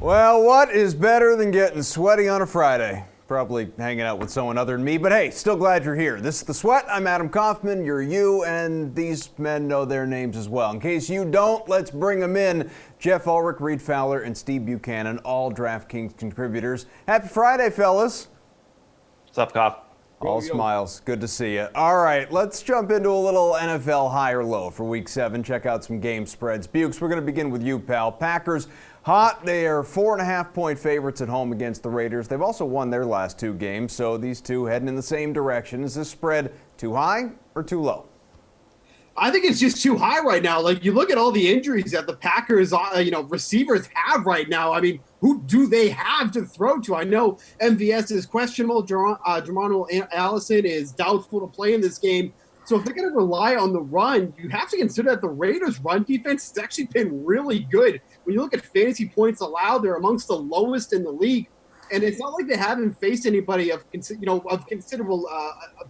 Well, what is better than getting sweaty on a Friday? Probably hanging out with someone other than me, but hey, still glad you're here. This is The Sweat. I'm Adam Kaufman. You're you, and these men know their names as well. In case you don't, let's bring them in. Jeff Ulrich, Reed Fowler, and Steve Buchanan, all DraftKings contributors. Happy Friday, fellas. What's up, Kauf? All smiles. Good to see you. All right, let's jump into a little NFL high or low for Week 7. Check out some game spreads. Bukes, we're going to begin with you, pal. Packers, hot. They are 4.5-point favorites at home against the Raiders. They've also won their last 2 games, so these two heading in the same direction. Is this spread too high or too low? I think it's just too high right now. Like, you look at all the injuries that the Packers, receivers have right now. I mean, who do they have to throw to? I know MVS is questionable. Jamal Allison is doubtful to play in this game. So if they're going to rely on the run, you have to consider that the Raiders' run defense has actually been really good. When you look at fantasy points allowed, they're amongst the lowest in the league. And it's not like they haven't faced anybody of considerable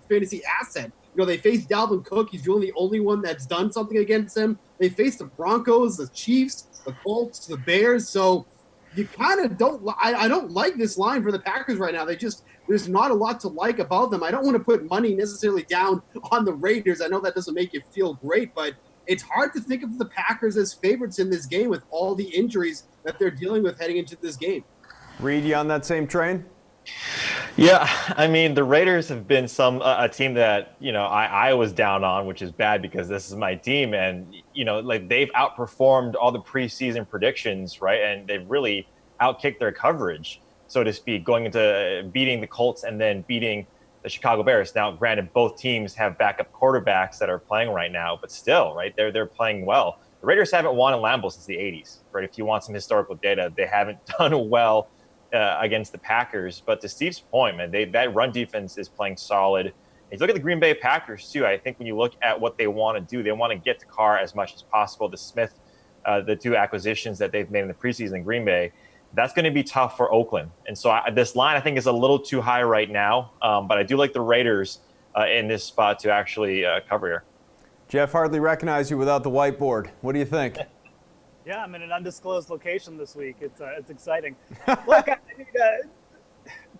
fantasy asset. They faced Dalvin Cook. He's really the only one that's done something against him. They faced the Broncos, the Chiefs, the Colts, the Bears. So you kind of don't – I don't like this line for the Packers right now. There's not a lot to like about them. I don't want to put money necessarily down on the Raiders. I know that doesn't make you feel great, but it's hard to think of the Packers as favorites in this game with all the injuries that they're dealing with heading into this game. Reed, you on that same train? Yeah, I mean, the Raiders have been a team that, I was down on, which is bad because this is my team. And, they've outperformed all the preseason predictions, right? And they've really outkicked their coverage, so to speak, going into beating the Colts and then beating the Chicago Bears. Now, granted, both teams have backup quarterbacks that are playing right now, but still, right, they're playing well. The Raiders haven't won in Lambeau since the 80s, right? If you want some historical data, they haven't done well against the Packers. But to Steve's point, man, that run defense is playing solid. And you look at the Green Bay Packers, too. I think when you look at what they want to do, they want to get to Carr as much as possible. The Smith, the 2 acquisitions that they've made in the preseason in Green Bay, that's going to be tough for Oakland. And so this line, I think, is a little too high right now. But I do like the Raiders in this spot to actually cover here. Jeff, hardly recognize you without the whiteboard. What do you think? Yeah, I'm in an undisclosed location this week. It's exciting. Look,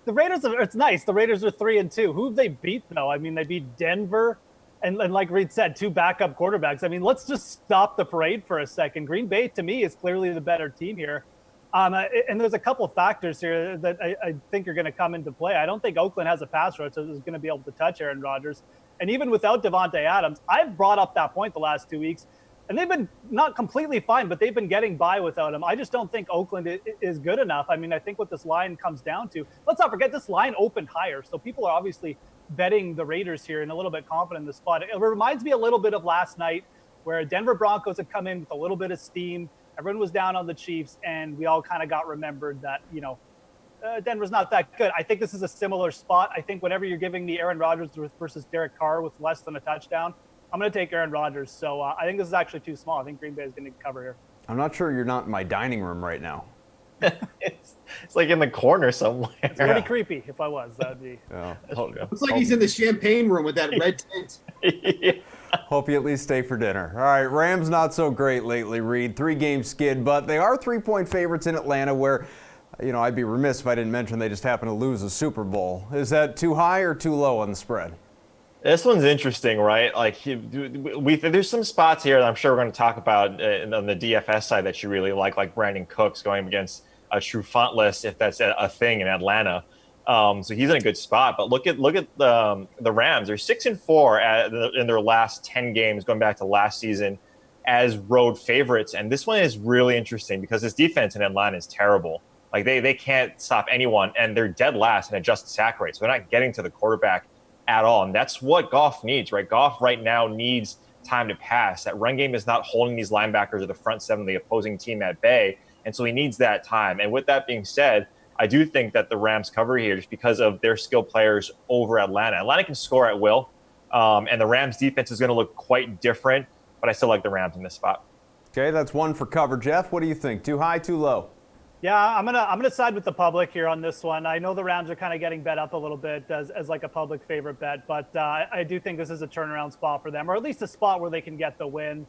the Raiders it's nice. The Raiders are 3-2. Who have they beat, though? I mean, they beat Denver, and like Reed said, 2 backup quarterbacks. I mean, let's just stop the parade for a second. Green Bay, to me, is clearly the better team here. And there's a couple of factors here that I think are going to come into play. I don't think Oakland has a pass rush that is going to be able to touch Aaron Rodgers. And even without Devontae Adams, I've brought up that point the last 2 weeks. And they've been not completely fine, but they've been getting by without him. I just don't think Oakland is good enough. I mean, I think what this line comes down to, let's not forget this line opened higher. So people are obviously betting the Raiders here and a little bit confident in the spot. It reminds me a little bit of last night where Denver Broncos had come in with a little bit of steam. Everyone was down on the Chiefs, and we all kind of got remembered that, Denver's not that good. I think this is a similar spot. I think whenever you're giving me Aaron Rodgers versus Derek Carr with less than a touchdown, I'm going to take Aaron Rodgers. So I think this is actually too small. I think Green Bay is going to cover here. I'm not sure you're not in my dining room right now. It's like in the corner somewhere. It's pretty creepy. If I was, that would be. Yeah. Looks like he's in the champagne room with that red tent. Yeah. Hope you at least stay for dinner. All right, Rams not so great lately, Reed. 3-game skid, but they are 3-point favorites in Atlanta where, I'd be remiss if I didn't mention they just happen to lose a Super Bowl. Is that too high or too low on the spread? This one's interesting, right? Like, there's some spots here that I'm sure we're going to talk about on the DFS side that you really like Brandon Cooks going against a true fontless, if that's a thing in Atlanta. So he's in a good spot. But look at the Rams. They're 6-4 in their last 10 games, going back to last season, as road favorites. And this one is really interesting because this defense in Atlanta is terrible. Like they can't stop anyone, and they're dead last in adjusted sack rate. So they're not getting to the quarterback at all. And that's what Goff needs, right? Goff right now needs time to pass. That run game is not holding these linebackers or the front seven of the opposing team at bay. And so he needs that time. And with that being said, I do think that the Rams cover here just because of their skill players over Atlanta. Atlanta can score at will. And the Rams defense is going to look quite different, but I still like the Rams in this spot. Okay, that's one for cover. Jeff, what do you think? Too high, too low? Yeah, I'm gonna side with the public here on this one. I know the Rams are kind of getting bet up a little bit as like a public favorite bet, but I do think this is a turnaround spot for them, or at least a spot where they can get the win.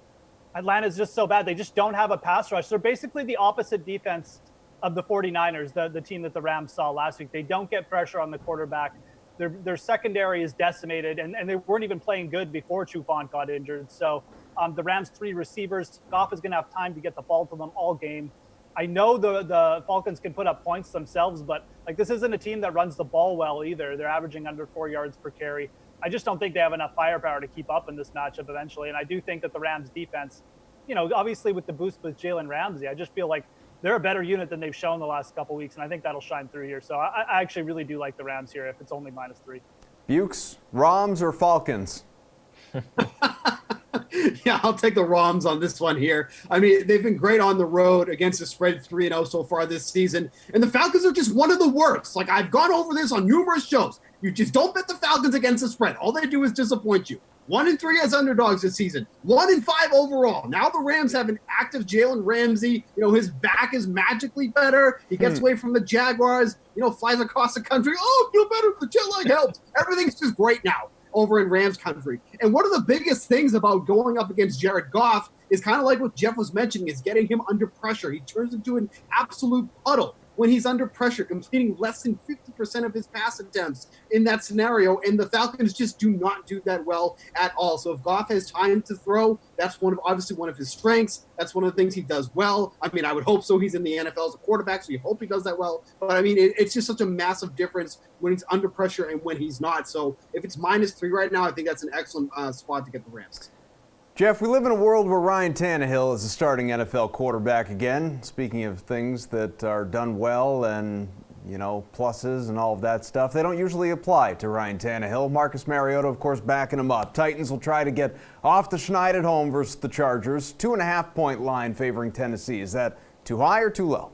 Atlanta's just so bad. They just don't have a pass rush. They're basically the opposite defense of the 49ers, the team that the Rams saw last week. They don't get pressure on the quarterback. Their secondary is decimated, and they weren't even playing good before Trufant got injured. So the Rams' 3 receivers, Goff is going to have time to get the ball to them all game. I know the Falcons can put up points themselves, but like this isn't a team that runs the ball well either. They're averaging under 4 yards per carry. I just don't think they have enough firepower to keep up in this matchup eventually. And I do think that the Rams defense, obviously with the boost with Jalen Ramsey, I just feel like they're a better unit than they've shown the last couple of weeks. And I think that'll shine through here. So I actually really do like the Rams here if it's only -3. Bukes, Rams or Falcons? Yeah, I'll take the Rams on this one here. I mean, they've been great on the road against the spread 3-0 so far this season. And the Falcons are just one of the worst. Like, I've gone over this on numerous shows. You just don't bet the Falcons against the spread. All they do is disappoint you. 1-3 as underdogs this season. 1-5 overall. Now the Rams have an active Jalen Ramsey. His back is magically better. He gets away from the Jaguars, flies across the country. Oh, feel better. The jet lag helps. Everything's just great now over in Rams country. And one of the biggest things about going up against Jared Goff is kind of like what Jeff was mentioning, is getting him under pressure. He turns into an absolute puddle when he's under pressure, completing less than 50% of his pass attempts in that scenario. And the Falcons just do not do that well at all. So if Goff has time to throw, that's obviously one of his strengths. That's one of the things he does well. I mean, I would hope so. He's in the NFL as a quarterback, so you hope he does that well. But I mean, it's just such a massive difference when he's under pressure and when he's not. So if it's -3 right now, I think that's an excellent spot to get the Rams. Jeff, we live in a world where Ryan Tannehill is a starting NFL quarterback again. Speaking of things that are done well and, pluses and all of that stuff, they don't usually apply to Ryan Tannehill. Marcus Mariota, of course, backing him up. Titans will try to get off the schneid at home versus the Chargers. 2.5-point line favoring Tennessee. Is that too high or too low?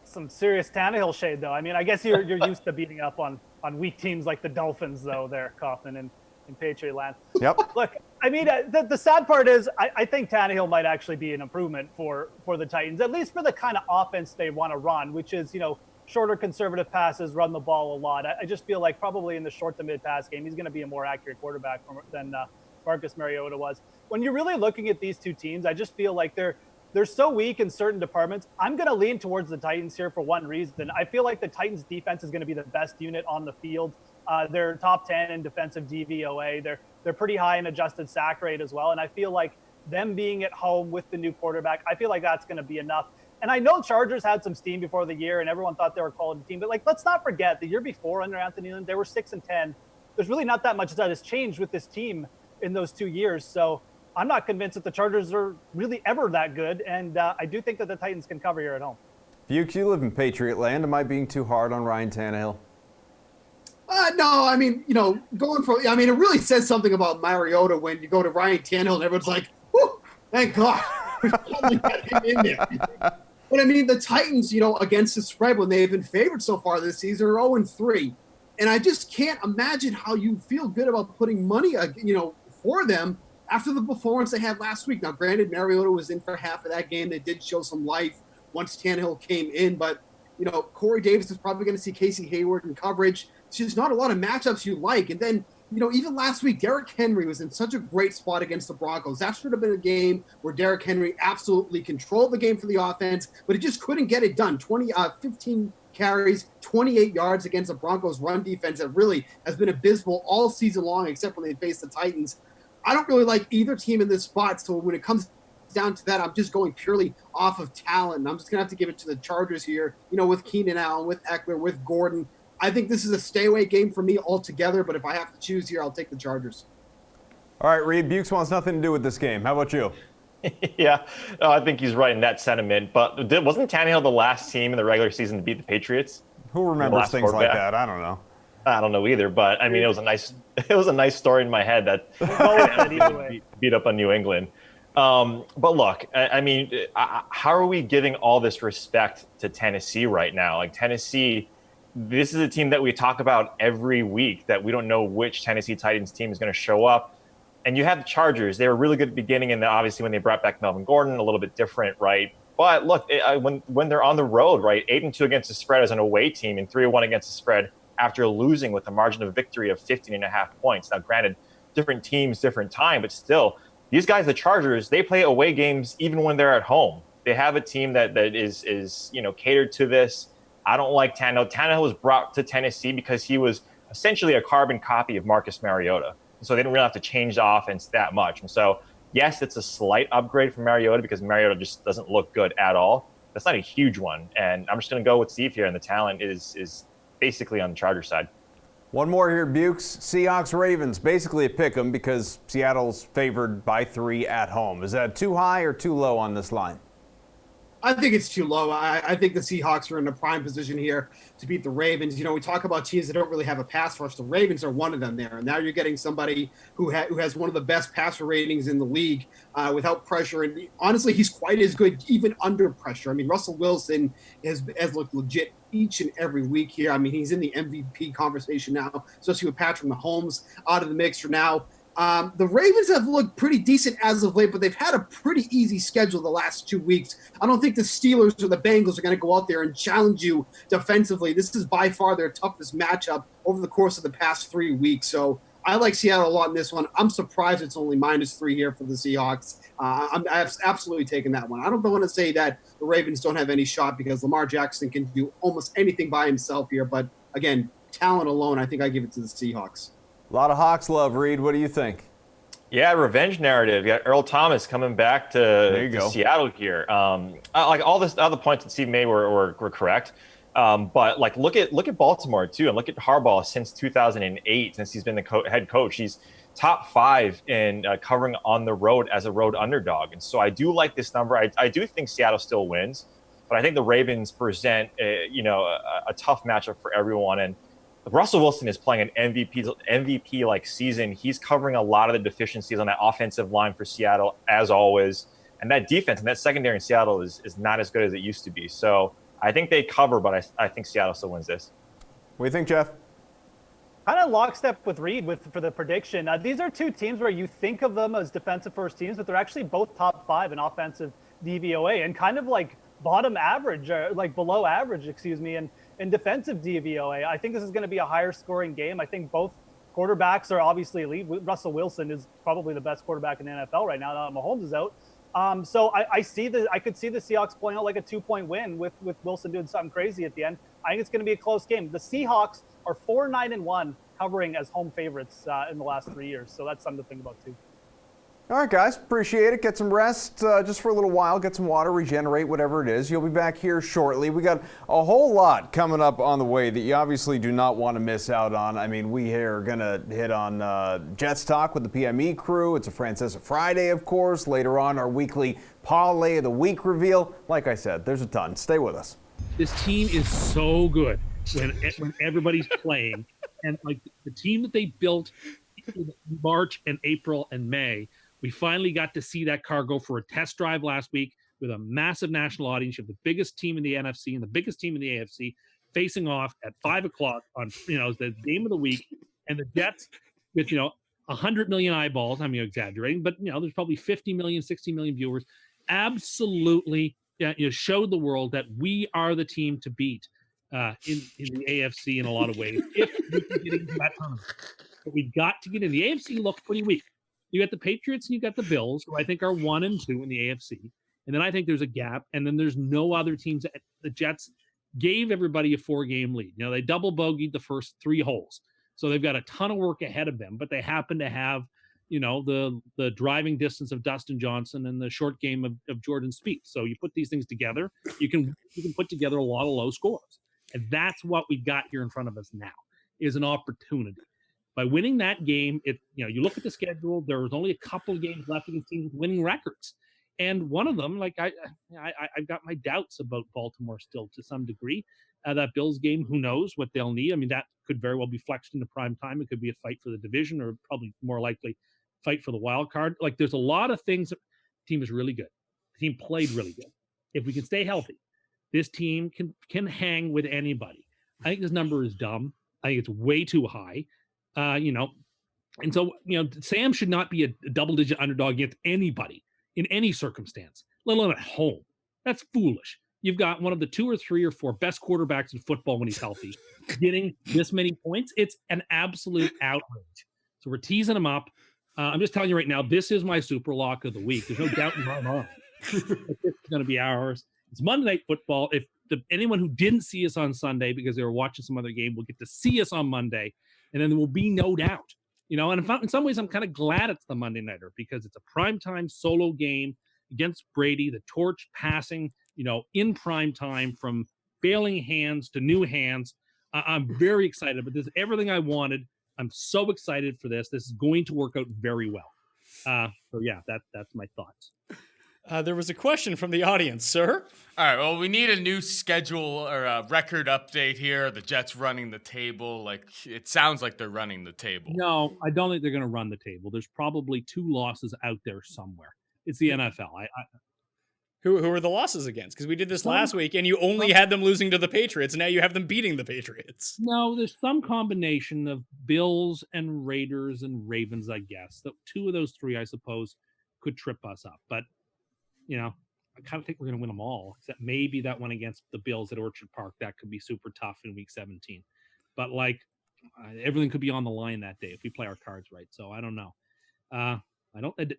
Some serious Tannehill shade, though. I mean, I guess you're used to beating up on weak teams like the Dolphins, though, there, Kaufman, in Patriot land. Yep. Look, I mean, the sad part is I think Tannehill might actually be an improvement for the Titans, at least for the kind of offense they want to run, which is, shorter conservative passes, run the ball a lot. I just feel like probably in the short to mid pass game, he's going to be a more accurate quarterback than Marcus Mariota was. When you're really looking at these two teams, I just feel like they're so weak in certain departments. I'm going to lean towards the Titans here for one reason. I feel like the Titans defense is going to be the best unit on the field. They're top 10 in defensive DVOA. They're pretty high in adjusted sack rate as well. And I feel like them being at home with the new quarterback, I feel like that's going to be enough. And I know Chargers had some steam before the year and everyone thought they were a quality team, but let's not forget the year before under Anthony Lynn, they were 6-10. There's really not that much that has changed with this team in those 2 years. So I'm not convinced that the Chargers are really ever that good. And I do think that the Titans can cover here at home. Fuchs, you live in Patriot land. Am I being too hard on Ryan Tannehill? No, I mean, it really says something about Mariota when you go to Ryan Tannehill and everyone's like, whew, thank God. We finally got him in there. But I mean, the Titans, against the spread when they've been favored so far this season are 0-3. And I just can't imagine how you feel good about putting money, for them after the performance they had last week. Now, granted, Mariota was in for half of that game. They did show some life once Tannehill came in. But, Corey Davis is probably going to see Casey Hayward in coverage. It's just not a lot of matchups you like. And then, even last week, Derrick Henry was in such a great spot against the Broncos. That should have been a game where Derrick Henry absolutely controlled the game for the offense, but he just couldn't get it done. 15 carries, 28 yards against the Broncos run defense that really has been abysmal all season long, except when they face the Titans. I don't really like either team in this spot. So when it comes down to that, I'm just going purely off of talent. And I'm just going to have to give it to the Chargers here, with Keenan Allen, with Eckler, with Gordon. I think this is a stay-away game for me altogether, but if I have to choose here, I'll take the Chargers. All right, Reed, Bukes wants nothing to do with this game. How about you? Yeah, I think he's right in that sentiment. But wasn't Tannehill the last team in the regular season to beat the Patriots? Who remembers things like that? I don't know. I don't know either, but I mean, it was a nice story in my head that beat up on New England. But look, I mean, how are we giving all this respect to Tennessee right now? Like Tennessee, this is a team that we talk about every week that we don't know which Tennessee Titans team is going to show up. And you have the Chargers. They were really good at the beginning, and obviously when they brought back Melvin Gordon, a little bit different, right? But look, when they're on the road, right, 8-2 against the spread as an away team and 3-1 against the spread after losing with a margin of victory of 15.5 points. Now, granted, different teams, different time, but still, these guys, the Chargers, they play away games even when they're at home. They have a team that is catered to this. I don't like Tannehill. Tannehill was brought to Tennessee because he was essentially a carbon copy of Marcus Mariota. So they didn't really have to change the offense that much. And so, yes, it's a slight upgrade from Mariota because Mariota just doesn't look good at all. That's not a huge one. And I'm just going to go with Steve here, and the talent is basically on the Chargers side. One more here, Bukes. Seahawks, Ravens, basically a pick 'em because Seattle's favored by 3 at home. Is that too high or too low on this line? I think it's too low. I think the Seahawks are in a prime position here to beat the Ravens. We talk about teams that don't really have a pass rush. The Ravens are one of them there. And now you're getting somebody who has one of the best passer ratings in the league without pressure. And honestly, he's quite as good even under pressure. I mean, Russell Wilson has looked legit each and every week here. I mean, he's in the MVP conversation now, especially with Patrick Mahomes out of the mix for now. The Ravens have looked pretty decent as of late, but they've had a pretty easy schedule the last 2 weeks. I don't think the Steelers or the Bengals are going to go out there and challenge you defensively. This is by far their toughest matchup over the course of the past 3 weeks. So I like Seattle a lot in this one. I'm surprised it's only -3 here for the Seahawks. I've absolutely taken that one. I don't want to say that the Ravens don't have any shot because Lamar Jackson can do almost anything by himself here. But again, talent alone, I think I give it to the Seahawks. A lot of Hawks love, Reed. What do you think? Yeah, revenge narrative. You got Earl Thomas coming back to Seattle here. Like all the points that Steve made were correct. But like look at Baltimore too, and look at Harbaugh since 2008, since he's been the head coach. He's top 5 in covering on the road as a road underdog. And so I do like this number. I do think Seattle still wins, but I think the Ravens present a tough matchup for everyone. And Russell Wilson is playing an MVP like season. He's covering a lot of the deficiencies on that offensive line for Seattle, as always. And that defense and that secondary in Seattle is not as good as it used to be. So I think they cover, but I think Seattle still wins this. What do you think, Jeff? Kind of lockstep with Reed for the prediction. These are two teams where you think of them as defensive first teams, but they're actually both top 5 in offensive DVOA and kind of like bottom average, or like below average, in defensive DVOA. I think this is going to be a higher scoring game. I think both quarterbacks are obviously elite. Russell Wilson is probably the best quarterback in the NFL right now that Mahomes is out. So I could see the Seahawks pulling out like a 2-point win with Wilson doing something crazy at the end. I think it's going to be a close game. The Seahawks are 4-9-1 covering as home favorites in the last 3 years. So that's something to think about too. All right, guys, appreciate it. Get some rest just for a little while. Get some water, regenerate, whatever it is. You'll be back here shortly. We got a whole lot coming up on the way that you obviously do not want to miss out on. I mean, we are going to hit on Jets Talk with the PME crew. It's a Francesa Friday, of course. Later on, our weekly Paw-lay of the Week reveal. Like I said, there's a ton. Stay with us. This team is so good when everybody's playing. And like the team that they built in March and April and May, we finally got to see that car go for a test drive last week with a massive national audience. You have the biggest team in the NFC and the biggest team in the AFC facing off at 5 o'clock on, the game of the week. And the Jets with, 100 million eyeballs. I'm exaggerating, but, there's probably 50 million, 60 million viewers. Absolutely showed the world that we are the team to beat in the AFC in a lot of ways. If we can get into that tournament. But we've got to get in. The AFC looks pretty weak. You got the Patriots and you got the Bills, who I think are 1 and 2 in the AFC. And then I think there's a gap. And then there's no other teams. The Jets gave everybody a 4-game lead. They double bogeyed the first 3 holes. So they've got a ton of work ahead of them, but they happen to have, the driving distance of Dustin Johnson and the short game of Jordan Spieth. So you put these things together, you can put together a lot of low scores. And that's what we've got here in front of us now, is an opportunity. By winning that game, you look at the schedule, there was only a couple of games left against teams winning records. And one of them, like I've got my doubts about Baltimore still to some degree. That Bills game, who knows what they'll need. I mean, that could very well be flexed into prime time. It could be a fight for the division, or probably more likely fight for the wild card. Like, there's a lot of things. The team is really good. The team played really good. If we can stay healthy, this team can hang with anybody. I think this number is dumb. I think it's way too high. And so, Sam should not be a double-digit underdog against anybody in any circumstance, let alone at home. That's foolish. You've got one of the 2 or 3 or 4 best quarterbacks in football when he's healthy, getting this many points. It's an absolute outrage. So we're teasing him up. I'm just telling you right now, this is my super lock of the week. There's no doubt in my mind. But this is going to be ours. It's Monday Night Football. If anyone who didn't see us on Sunday because they were watching some other game will get to see us on Monday, and then there will be no doubt. And in some ways, I'm kind of glad it's the Monday Nighter because it's a primetime solo game against Brady, the torch passing, in prime time from failing hands to new hands. I'm very excited, but this is everything I wanted. I'm so excited for this. This is going to work out very well. So yeah, that's my thoughts. There was a question from the audience, sir. All right, well, we need a new schedule or a record update here. The Jets running the table. It sounds like they're running the table. No, I don't think they're going to run the table. There's probably 2 losses out there somewhere. It's the NFL. Who are the losses against? Because we did this last week, and you only had them losing to the Patriots, and now you have them beating the Patriots. No, there's some combination of Bills and Raiders and Ravens, I guess. 2 of those 3, I suppose, could trip us up. But, I kind of think we're going to win them all, except maybe that one against the Bills at Orchard Park. That could be super tough in Week 17. But, everything could be on the line that day if we play our cards right. So I don't know.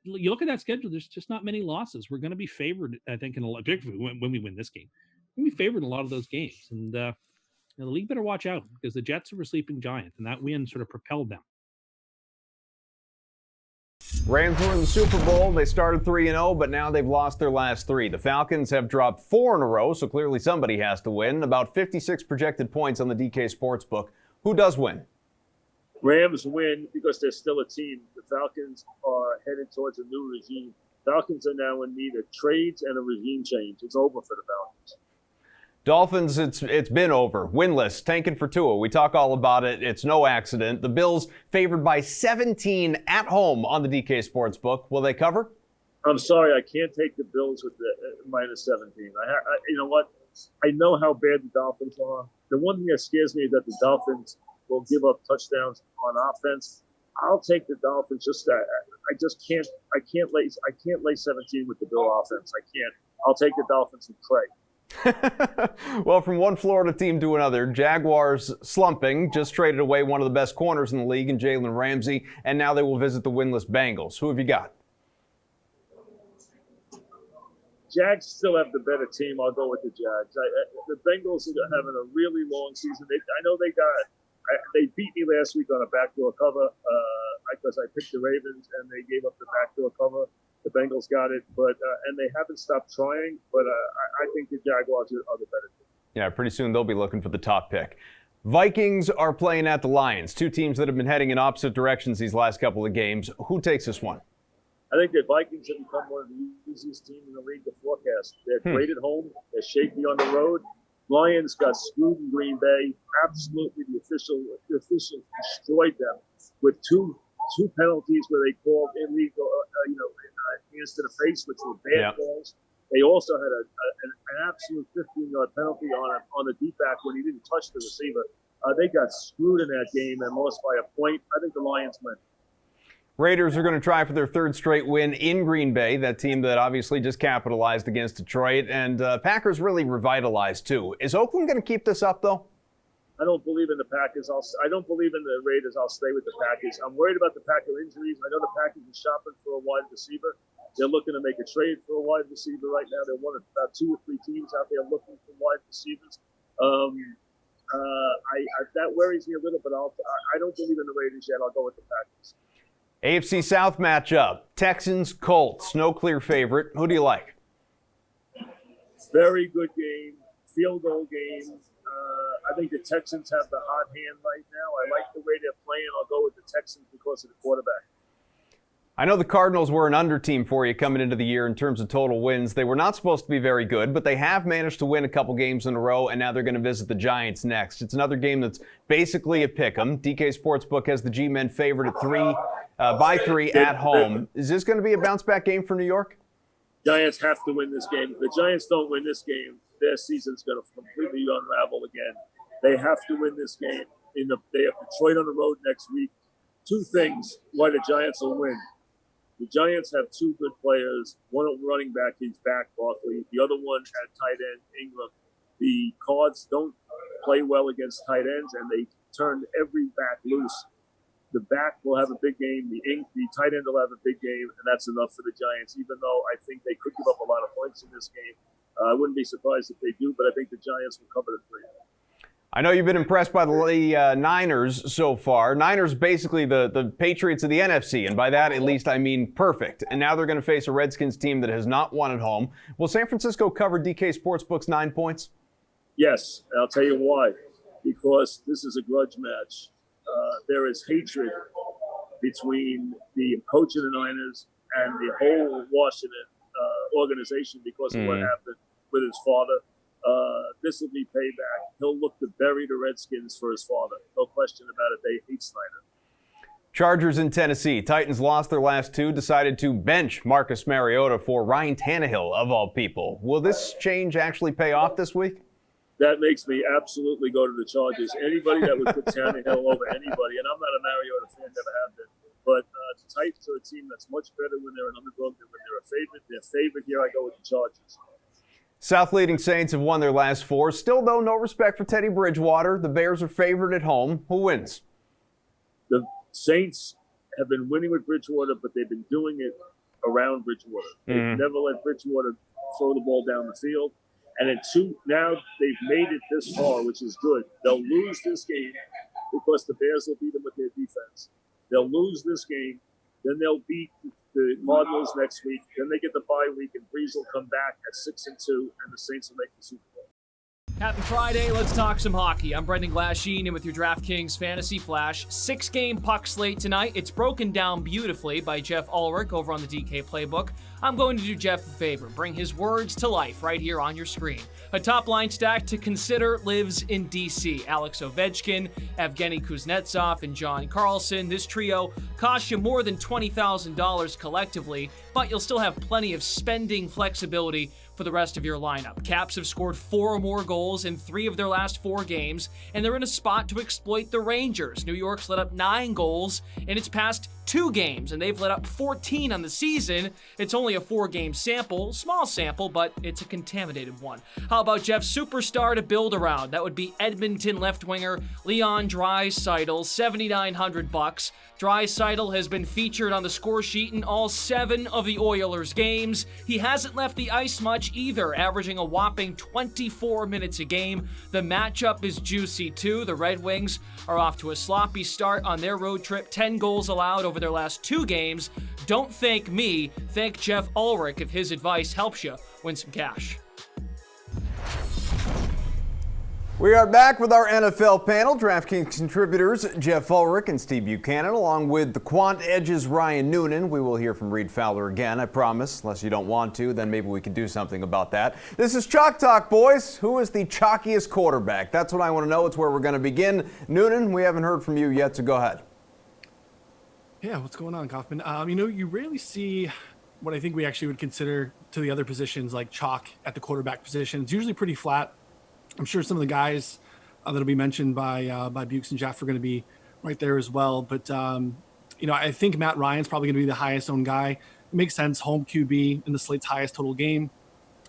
You look at that schedule, there's just not many losses. We're going to be favored, I think, when we win this game. We're going to be favored in a lot of those games. And the league better watch out because the Jets are a sleeping giant, and that win sort of propelled them. Rams were in the Super Bowl. They started 3-0, but now they've lost their last 3. The Falcons have dropped 4 in a row, so clearly somebody has to win. About 56 projected points on the DK Sportsbook. Who does win? Rams win because they're still a team. The Falcons are headed towards a new regime. Falcons are now in need of trades and a regime change. It's over for the Falcons. Dolphins, it's been over. Winless, tanking for Tua. We talk all about it. It's no accident. The Bills favored by 17 at home on the DK Sportsbook. Will they cover? I'm sorry, I can't take the Bills with the minus 17. You know what? I know how bad the Dolphins are. The one thing that scares me is that the Dolphins will give up touchdowns on offense. I'll take the Dolphins. I can't lay 17 with the Bill offense. I can't. I'll take the Dolphins and pray. Well, from one Florida team to another, Jaguars slumping, just traded away one of the best corners in the league in Jalen Ramsey, and now they will visit the winless Bengals. Who have you got? Jags still have the better team. I'll go with the Jags. The Bengals are having a really long season. I know they beat me last week on a backdoor cover because I picked the Ravens and they gave up the backdoor cover. The Bengals got it, and they haven't stopped trying. But I think the Jaguars are the better team. Yeah, pretty soon they'll be looking for the top pick. Vikings are playing at the Lions, 2 teams that have been heading in opposite directions these last couple of games. Who takes this one? I think the Vikings have become one of the easiest teams in the league to forecast. They're great at home. They're shaky on the road. Lions got screwed in Green Bay. Absolutely, the officials destroyed them with two penalties where they called illegal, hands to the face, which were bad calls. They also had an absolute 15-yard penalty on a deep back when he didn't touch the receiver. They got screwed in that game and lost by a point. I think the Lions win. Raiders are going to try for their 3rd straight win in Green Bay, that team that obviously just capitalized against Detroit, and Packers really revitalized too. Is Oakland going to keep this up, though? I don't believe in the Packers. I don't believe in the Raiders. I'll stay with the Packers. I'm worried about the Packer injuries. I know the Packers are shopping for a wide receiver. They're looking to make a trade for a wide receiver right now. They're one of about 2 or 3 teams out there looking for wide receivers. That worries me a little, but I don't believe in the Raiders yet. I'll go with the Packers. AFC South matchup, Texans, Colts, no clear favorite. Who do you like? Very good game, field goal game. I think the Texans have the hot hand right now. I like the way they're playing. I'll go with the Texans because of the quarterback. I know the Cardinals were an under team for you coming into the year in terms of total wins. They were not supposed to be very good, but they have managed to win a couple games in a row, and now they're going to visit the Giants next. It's another game that's basically a pick-'em. DK Sportsbook has the G-Men favored at by 3 at home. Is this going to be a bounce-back game for New York? Giants have to win this game. If the Giants don't win this game, their season's going to completely unravel again. They have to win this game. They have Detroit on the road next week. 2 things why the Giants will win. The Giants have 2 good players. One running back, he's back, Barkley. The other one at tight end, Ingram. The Cards don't play well against tight ends, and they turn every back loose. the back will have a big game. The tight end will have a big game, and that's enough for the Giants. Even though I think they could give up a lot of points in this game, I wouldn't be surprised if they do. But I think the Giants will cover the 3. I know you've been impressed by the Niners so far. Niners basically the Patriots of the NFC, and by that at least I mean perfect. And now they're going to face a Redskins team that has not won at home. Will San Francisco cover DK Sportsbook's 9 points? Yes, and I'll tell you why. Because this is a grudge match. There is hatred between the coach of the Niners and the whole Washington organization because of what happened with his father. This will be payback. He'll look to bury the Redskins for his father. No question about it. They hate Snyder. Chargers in Tennessee. Titans lost their last 2, decided to bench Marcus Mariota for Ryan Tannehill, of all people. Will this change actually pay off this week? That makes me absolutely go to the Chargers. Anybody that would put Tannehill over anybody, and I'm not a Mariota fan, never have been, but the Titans are a team that's much better when they're an underdog than when they're a favorite. They're favorite here. I go with the Chargers. South leading Saints have won their last 4. Still, though, no respect for Teddy Bridgewater. The Bears are favored at home. Who wins? The Saints have been winning with Bridgewater, but they've been doing it around Bridgewater. They've never let Bridgewater throw the ball down the field. And now they've made it this far, which is good. They'll lose this game because the Bears will beat them with their defense. They'll lose this game. Then they'll beat the Cardinals next week. Then they get the bye week, and Breeze will come back at 6-2, and the Saints will make the Super Bowl. Happy Friday. Let's talk some hockey. I'm Brendan Glasheen, and with your DraftKings Fantasy Flash, 6-game puck slate tonight. It's broken down beautifully by Jeff Ulrich over on the DK Playbook. I'm going to do Jeff a favor, bring his words to life right here on your screen. A top-line stack to consider lives in D.C. Alex Ovechkin, Evgeny Kuznetsov, and John Carlson. This trio costs you more than $20,000 collectively, but you'll still have plenty of spending flexibility for the rest of your lineup. Caps have scored 4 or more goals in 3 of their last 4 games, and they're in a spot to exploit the Rangers. New York's let up 9 goals in its past 2 games, and they've let up 14 on the season. It's only a 4-game sample, small sample, but it's a contaminated one. How about Jeff's superstar to build around? That would be Edmonton left winger Leon Draisaitl, $7,900. Draisaitl has been featured on the score sheet in all 7 of the Oilers' games. He hasn't left the ice much either, averaging a whopping 24 minutes a game. The matchup is juicy too. The Red Wings are off to a sloppy start on their road trip, 10 goals allowed over their last 2 games. Don't thank me, thank Jeff Ulrich if his advice helps you win some cash. We are back with our NFL panel. DraftKings contributors Jeff Ulrich and Steve Buchanan, along with the Quant Edge's Ryan Noonan. We will hear from Reed Fowler again, I promise. Unless you don't want to, then maybe we can do something about that. This is Chalk Talk, boys. Who is the chalkiest quarterback? That's what I want to know. It's where we're going to begin. Noonan, we haven't heard from you yet, so go ahead. Yeah, what's going on, Kaufman? You rarely see what I think we actually would consider to the other positions like chalk at the quarterback position. It's usually pretty flat. I'm sure some of the guys that'll be mentioned by Bukes and Jeff are going to be right there as well. But, I think Matt Ryan's probably going to be the highest owned guy. It makes sense. Home QB in the slate's highest total game.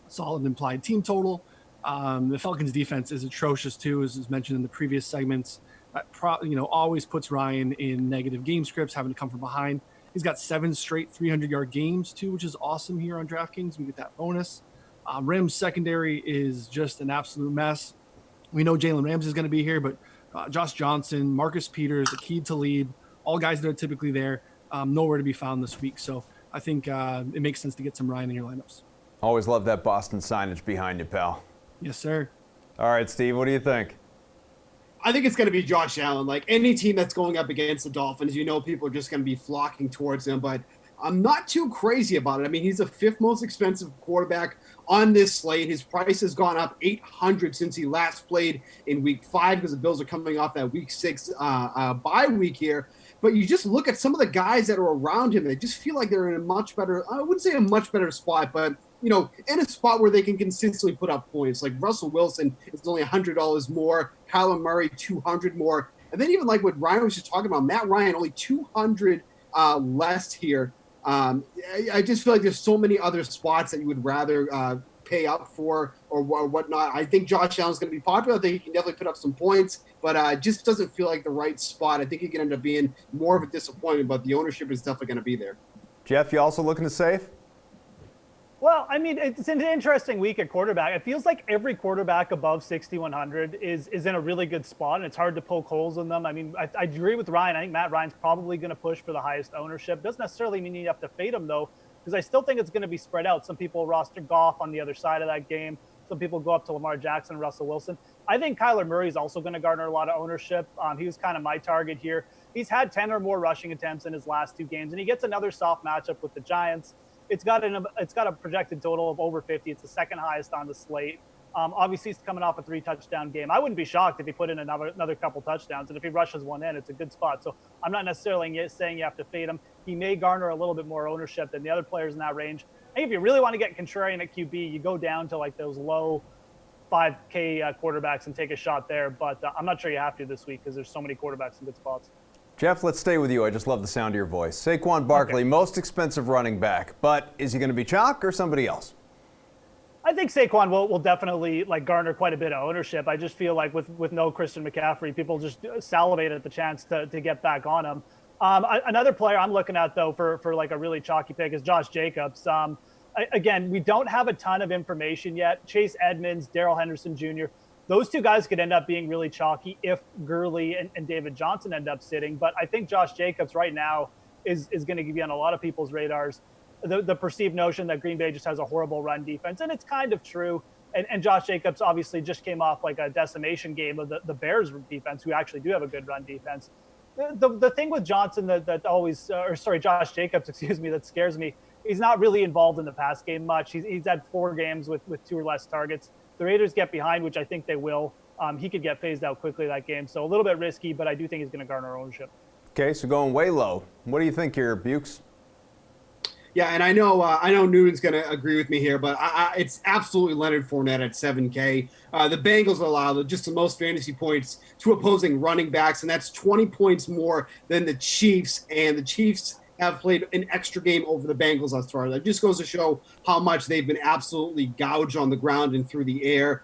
Solid implied team total. The Falcons defense is atrocious too, as mentioned in the previous segments. That always puts Ryan in negative game scripts, having to come from behind. He's got 7 straight 300-yard games too, which is awesome here on DraftKings. We get that bonus. Rams secondary is just an absolute mess. We know Jalen Ramsey is going to be here, but Josh Johnson, Marcus Peters, Aqib Talib, all guys that are typically there, nowhere to be found this week. So I think it makes sense to get some Ryan in your lineups. Always love that Boston signage behind you, pal. Yes, sir. All right, Steve, what do you think? I think it's going to be Josh Allen. Like any team that's going up against the Dolphins, people are just going to be flocking towards him, but I'm not too crazy about it. I mean, he's the 5th most expensive quarterback on this slate. His price has gone up $800 since he last played in week 5 because the Bills are coming off that week 6 bye week here. But you just look at some of the guys that are around him. They just feel like they're in a much better, I wouldn't say a much better spot, but in a spot where they can consistently put up points. Like Russell Wilson is only $100 more, Kyler Murray $200 more. And then even like what Ryan was just talking about, Matt Ryan only $200 less here. I just feel like there's so many other spots that you would rather pay up for or whatnot. I think Josh Allen's going to be popular. I think he can definitely put up some points, but just doesn't feel like the right spot. I think he can end up being more of a disappointment, but the ownership is definitely going to be there. Jeff, you also looking to save? Well, I mean, it's an interesting week at quarterback. It feels like every quarterback above 6,100 is in a really good spot, and it's hard to poke holes in them. I mean, I agree with Ryan. I think Matt Ryan's probably going to push for the highest ownership. Doesn't necessarily mean you have to fade him, though, because I still think it's going to be spread out. Some people roster Goff on the other side of that game. Some people go up to Lamar Jackson and Russell Wilson. I think Kyler Murray is also going to garner a lot of ownership. He was kind of my target here. He's had 10 or more rushing attempts in his last 2 games, and he gets another soft matchup with the Giants. It's got a projected total of over 50. It's the second highest on the slate. Obviously, he's coming off a 3-touchdown game. I wouldn't be shocked if he put in another couple touchdowns, and if he rushes one in, it's a good spot. So I'm not necessarily saying you have to fade him. He may garner a little bit more ownership than the other players in that range. I think if you really want to get contrarian at QB, you go down to like those low 5K quarterbacks and take a shot there. But I'm not sure you have to this week because there's so many quarterbacks in good spots. Jeff, let's stay with you. I just love the sound of your voice. Saquon Barkley, most expensive running back, but is he going to be chalk or somebody else? I think Saquon will definitely garner quite a bit of ownership. I just feel like with no Christian McCaffrey, people just salivate at the chance to get back on him. Another player I'm looking at, though, for like a really chalky pick is Josh Jacobs. Again, we don't have a ton of information yet. Chase Edmonds, Darrell Henderson Jr., those 2 guys could end up being really chalky if Gurley and David Johnson end up sitting. But I think Josh Jacobs right now is going to be on a lot of people's radars. The perceived notion that Green Bay just has a horrible run defense, and it's kind of true. And Josh Jacobs obviously just came off like a decimation game of the Bears defense, who actually do have a good run defense. The thing with Johnson Josh Jacobs, that scares me. He's not really involved in the pass game much. He's had 4 games with 2 or less targets. The Raiders get behind, which I think they will. He could get phased out quickly that game. So a little bit risky, but I do think he's going to garner ownership. Okay, so going way low. What do you think here, Bukes? Yeah, and I know Newton's going to agree with me here, but it's absolutely Leonard Fournette at 7K. The Bengals allow just the most fantasy points to opposing running backs, and that's 20 points more than the Chiefs. And the Chiefs have played an extra game over the Bengals thus far. That just goes to show how much they've been absolutely gouged on the ground and through the air.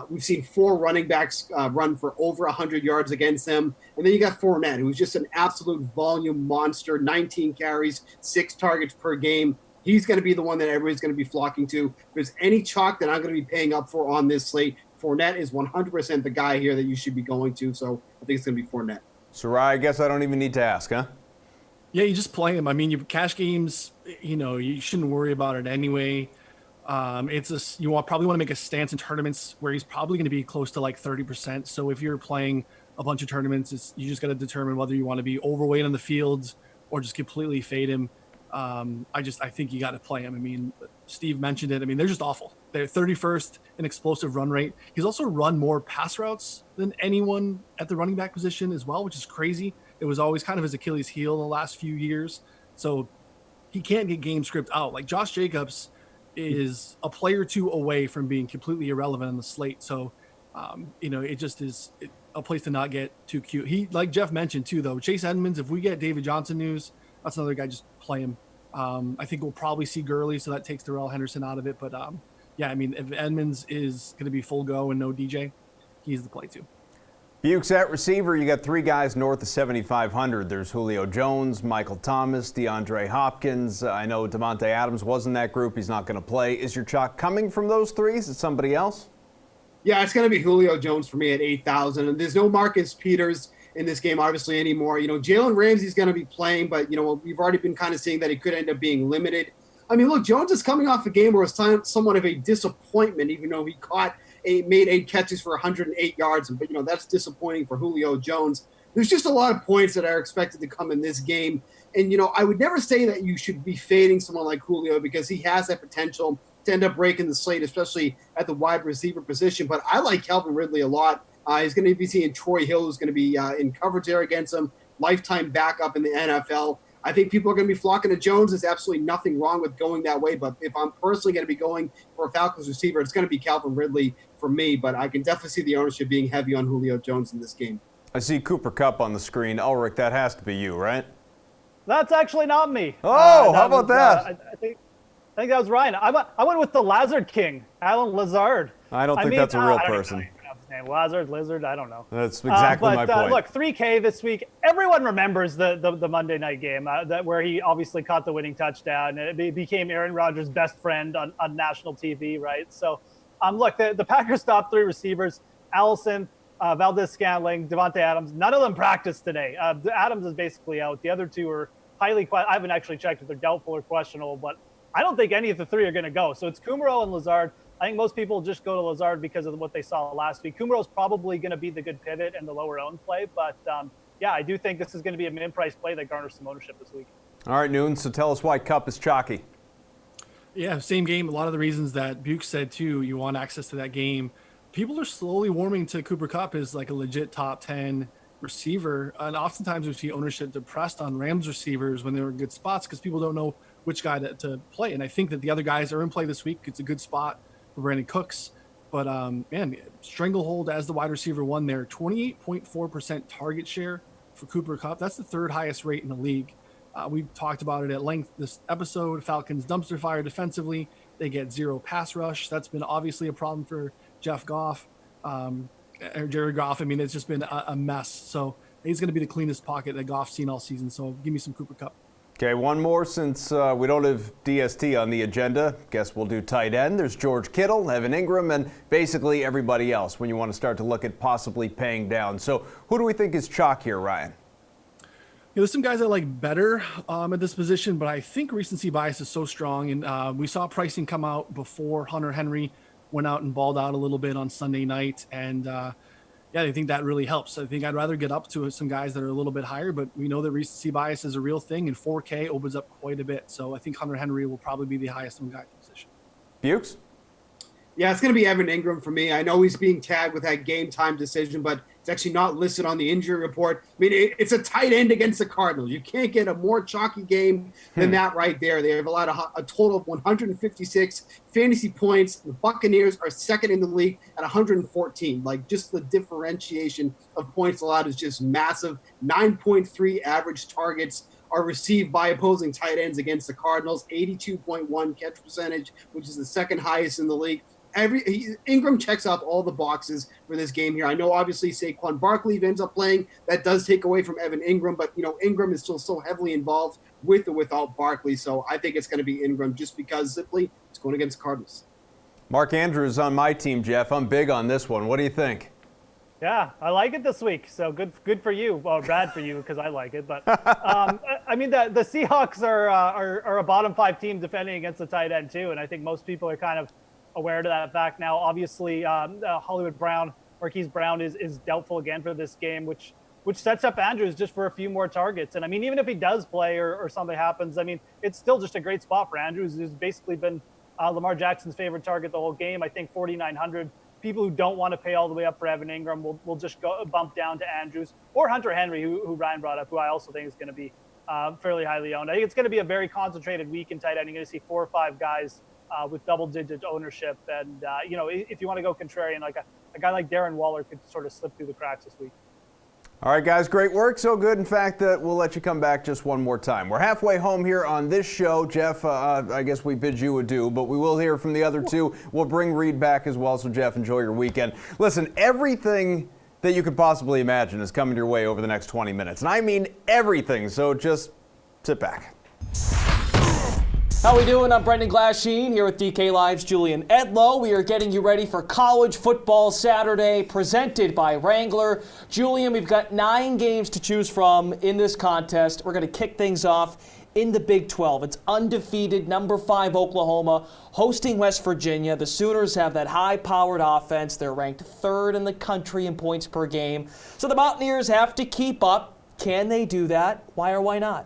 We've seen 4 running backs run for over 100 yards against them. And then you got Fournette, who's just an absolute volume monster, 19 carries, 6 targets per game. He's going to be the one that everybody's going to be flocking to. If there's any chalk that I'm going to be paying up for on this slate, Fournette is 100% the guy here that you should be going to. So I think it's going to be Fournette. So, I guess I don't even need to ask, huh? Yeah, you just play him. I mean, you cash games, you shouldn't worry about it anyway. You probably want to make a stance in tournaments where he's probably going to be close to like 30%. So if you're playing a bunch of tournaments, you just got to determine whether you want to be overweight on the fields or just completely fade him. I think you got to play him. I mean, Steve mentioned it. I mean, they're just awful. They're 31st in explosive run rate. He's also run more pass routes than anyone at the running back position as well, which is crazy. It was always kind of his Achilles heel the last few years. So he can't get game script out. Like Josh Jacobs is a player or 2 away from being completely irrelevant on the slate. So, it just is a place to not get too cute. He, like Jeff mentioned too, though, Chase Edmonds, if we get David Johnson news, that's another guy, just play him. I think we'll probably see Gurley, so that takes Darrell Henderson out of it. But yeah, I mean, if Edmonds is going to be full go and no DJ, he's the play too. Bukes at receiver, you got 3 guys north of 7,500. There's Julio Jones, Michael Thomas, DeAndre Hopkins. I know Devontae Adams was in that group. He's not going to play. Is your chalk coming from those 3? Is it somebody else? Yeah, it's going to be Julio Jones for me at 8,000. And there's no Marcus Peters in this game, obviously, anymore. Jalen Ramsey's going to be playing, but, we've already been kind of seeing that he could end up being limited. I mean, look, Jones is coming off a game where it's somewhat of a disappointment, even though he made 8 catches for 108 yards. But, that's disappointing for Julio Jones. There's just a lot of points that are expected to come in this game. And, I would never say that you should be fading someone like Julio because he has that potential to end up breaking the slate, especially at the wide receiver position. But I like Calvin Ridley a lot. He's going to be seeing Troy Hill, who's going to be in coverage there against him, lifetime backup in the NFL. I think people are going to be flocking to Jones. There's absolutely nothing wrong with going that way. But if I'm personally going to be going for a Falcons receiver, it's going to be Calvin Ridley for me. But I can definitely see the ownership being heavy on Julio Jones in this game. I see Cooper Kupp on the screen. Ulrich, that has to be you, right? That's actually not me. Oh, how about that? I think that was Ryan. I went with the Lazard King, Alan Lazard. I don't think that's a real person. I don't even know his name. Lazard, Lizard, I don't know. That's exactly my point. Look, 3K this week. Everyone remembers the Monday night game where he obviously caught the winning touchdown. It became Aaron Rodgers' best friend on national TV, right? So, look, the Packers' top 3 receivers, Allison, Valdez-Scantling, Devontae Adams, none of them practiced today. Adams is basically out. The other 2 are I haven't actually checked if they're doubtful or questionable, but I don't think any of the 3 are going to go. So it's Kumaro and Lazard. I think most people just go to Lazard because of what they saw last week. Kumaro's probably going to be the good pivot and the lower owned play, but I do think this is going to be a min-price play that garners some ownership this week. All right, Noon, so tell us why Kupp is chalky. Yeah, same game. A lot of the reasons that Buke said, too, you want access to that game. People are slowly warming to Cooper Kupp as like a legit top 10 receiver. And oftentimes we see ownership depressed on Rams receivers when they're in good spots because people don't know which guy to play. And I think that the other guys are in play this week. It's a good spot for Brandon Cooks. But, man, Stranglehold as the wide receiver 1 there, 28.4% target share for Cooper Kupp. That's the 3rd highest rate in the league. We've talked about it at length this episode. Falcons dumpster fire defensively. They get 0 pass rush. That's been obviously a problem for Jeff Goff. Or Jared Goff. I mean, it's just been a mess. So he's going to be the cleanest pocket that Goff's seen all season. So give me some Cooper Kupp. Okay, one more since we don't have DST on the agenda. Guess we'll do tight end. There's George Kittle, Evan Ingram, and basically everybody else when you want to start to look at possibly paying down. So who do we think is chalk here, Ryan? There's some guys I like better at this position, but I think recency bias is so strong. And we saw pricing come out before Hunter Henry went out and balled out a little bit on Sunday night. And I think that really helps. I think I'd rather get up to some guys that are a little bit higher, but we know that recency bias is a real thing, and 4K opens up quite a bit. So I think Hunter Henry will probably be the highest on guy position. Bukes? Yeah, it's going to be Evan Ingram for me. I know he's being tagged with that game time decision, but it's actually not listed on the injury report. I mean, it's a tight end against the Cardinals. You can't get a more chalky game than that right there. They have allowed a total of 156 fantasy points. The Buccaneers are second in the league at 114. Like, just the differentiation of points allowed is just massive. 9.3 average targets are received by opposing tight ends against the Cardinals. 82.1 catch percentage, which is the 2nd highest in the league. Ingram checks off all the boxes for this game here. I know obviously Saquon Barkley ends up playing. That does take away from Evan Ingram, but Ingram is still so heavily involved with or without Barkley. So I think it's going to be Ingram just because simply it's going against the Cardinals. Mark Andrews on my team, Jeff. I'm big on this one. What do you think? Yeah, I like it this week. So good for you. Well, bad for you because I like it. But I mean, the Seahawks are a bottom 5 team defending against the tight end too, and I think most people are kind of aware of that fact now. Obviously, Hollywood Brown, Marquise Brown is doubtful again for this game, which sets up Andrews just for a few more targets. And I mean, even if he does play or something happens, I mean, it's still just a great spot for Andrews, who's basically been Lamar Jackson's favorite target the whole game. I think 4,900. People who don't want to pay all the way up for Evan Ingram will just go bump down to Andrews or Hunter Henry, who Ryan brought up, who I also think is going to be fairly highly owned. I think it's going to be a very concentrated week in tight end. You're going to see 4 or 5 guys with double-digit ownership. And, if you want to go contrarian, like a guy like Darren Waller could sort of slip through the cracks this week. All right, guys, great work. So good, in fact, that we'll let you come back just one more time. We're halfway home here on this show. Jeff, I guess we bid you adieu, but we will hear from the other 2. We'll bring Reed back as well. So, Jeff, enjoy your weekend. Listen, everything that you could possibly imagine is coming your way over the next 20 minutes. And I mean everything. So just sit back. How we doing? I'm Brendan Glasheen here with DK Live's Julian Edlow. We are getting you ready for College Football Saturday, presented by Wrangler. Julian, we've got 9 games to choose from in this contest. We're going to kick things off in the Big 12. It's undefeated number 5 Oklahoma hosting West Virginia. The Sooners have that high-powered offense. They're ranked 3rd in the country in points per game. So the Mountaineers have to keep up. Can they do that? Why or why not?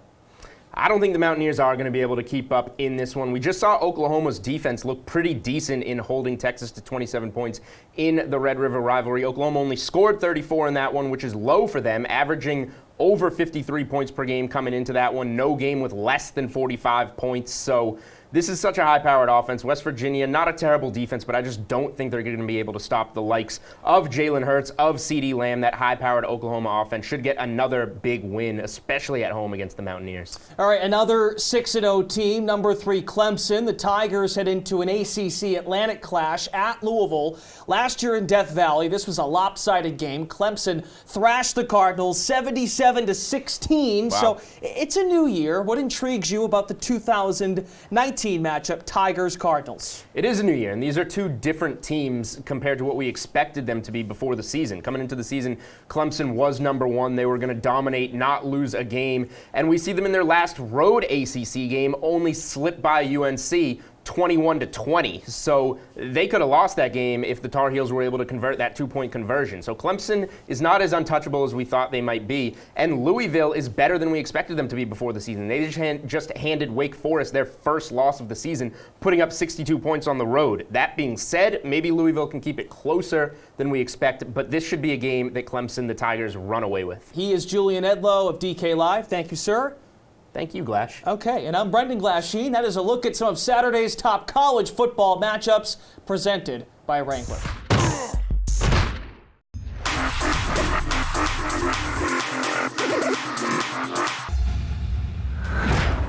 I don't think the Mountaineers are going to be able to keep up in this one. We just saw Oklahoma's defense look pretty decent in holding Texas to 27 points in the Red River rivalry. Oklahoma only scored 34 in that one, which is low for them, averaging over 53 points per game coming into that one. No game with less than 45 points. So This is such a high-powered offense. West Virginia, not a terrible defense, but I just don't think they're going to be able to stop the likes of Jalen Hurts, of CeeDee Lamb. That high-powered Oklahoma offense should get another big win, especially at home against the Mountaineers. All right, another 6-0 team, number 3 Clemson. The Tigers head into an ACC Atlantic clash at Louisville. Last year in Death Valley, this was a lopsided game. Clemson thrashed the Cardinals 77-16. Wow. So it's a new year. What intrigues you about the 2019 matchup, Tigers-Cardinals? It is a new year, and these are two different teams compared to what we expected them to be before the season. Coming into the season, Clemson was number 1. They were going to dominate, not lose a game, and we see them in their last road ACC game only slip by UNC 21-20. So they could have lost that game if the Tar Heels were able to convert that 2-point conversion. So Clemson is not as untouchable as we thought they might be. And Louisville is better than we expected them to be before the season. They just handed Wake Forest their first loss of the season, putting up 62 points on the road. That being said, maybe Louisville can keep it closer than we expect, but this should be a game that Clemson, the Tigers, run away with. He is Julian Edlow of DK Live. Thank you, sir. Thank you, Glash. Okay, and I'm Brendan Glasheen. That is a look at some of Saturday's top college football matchups presented by Wrangler.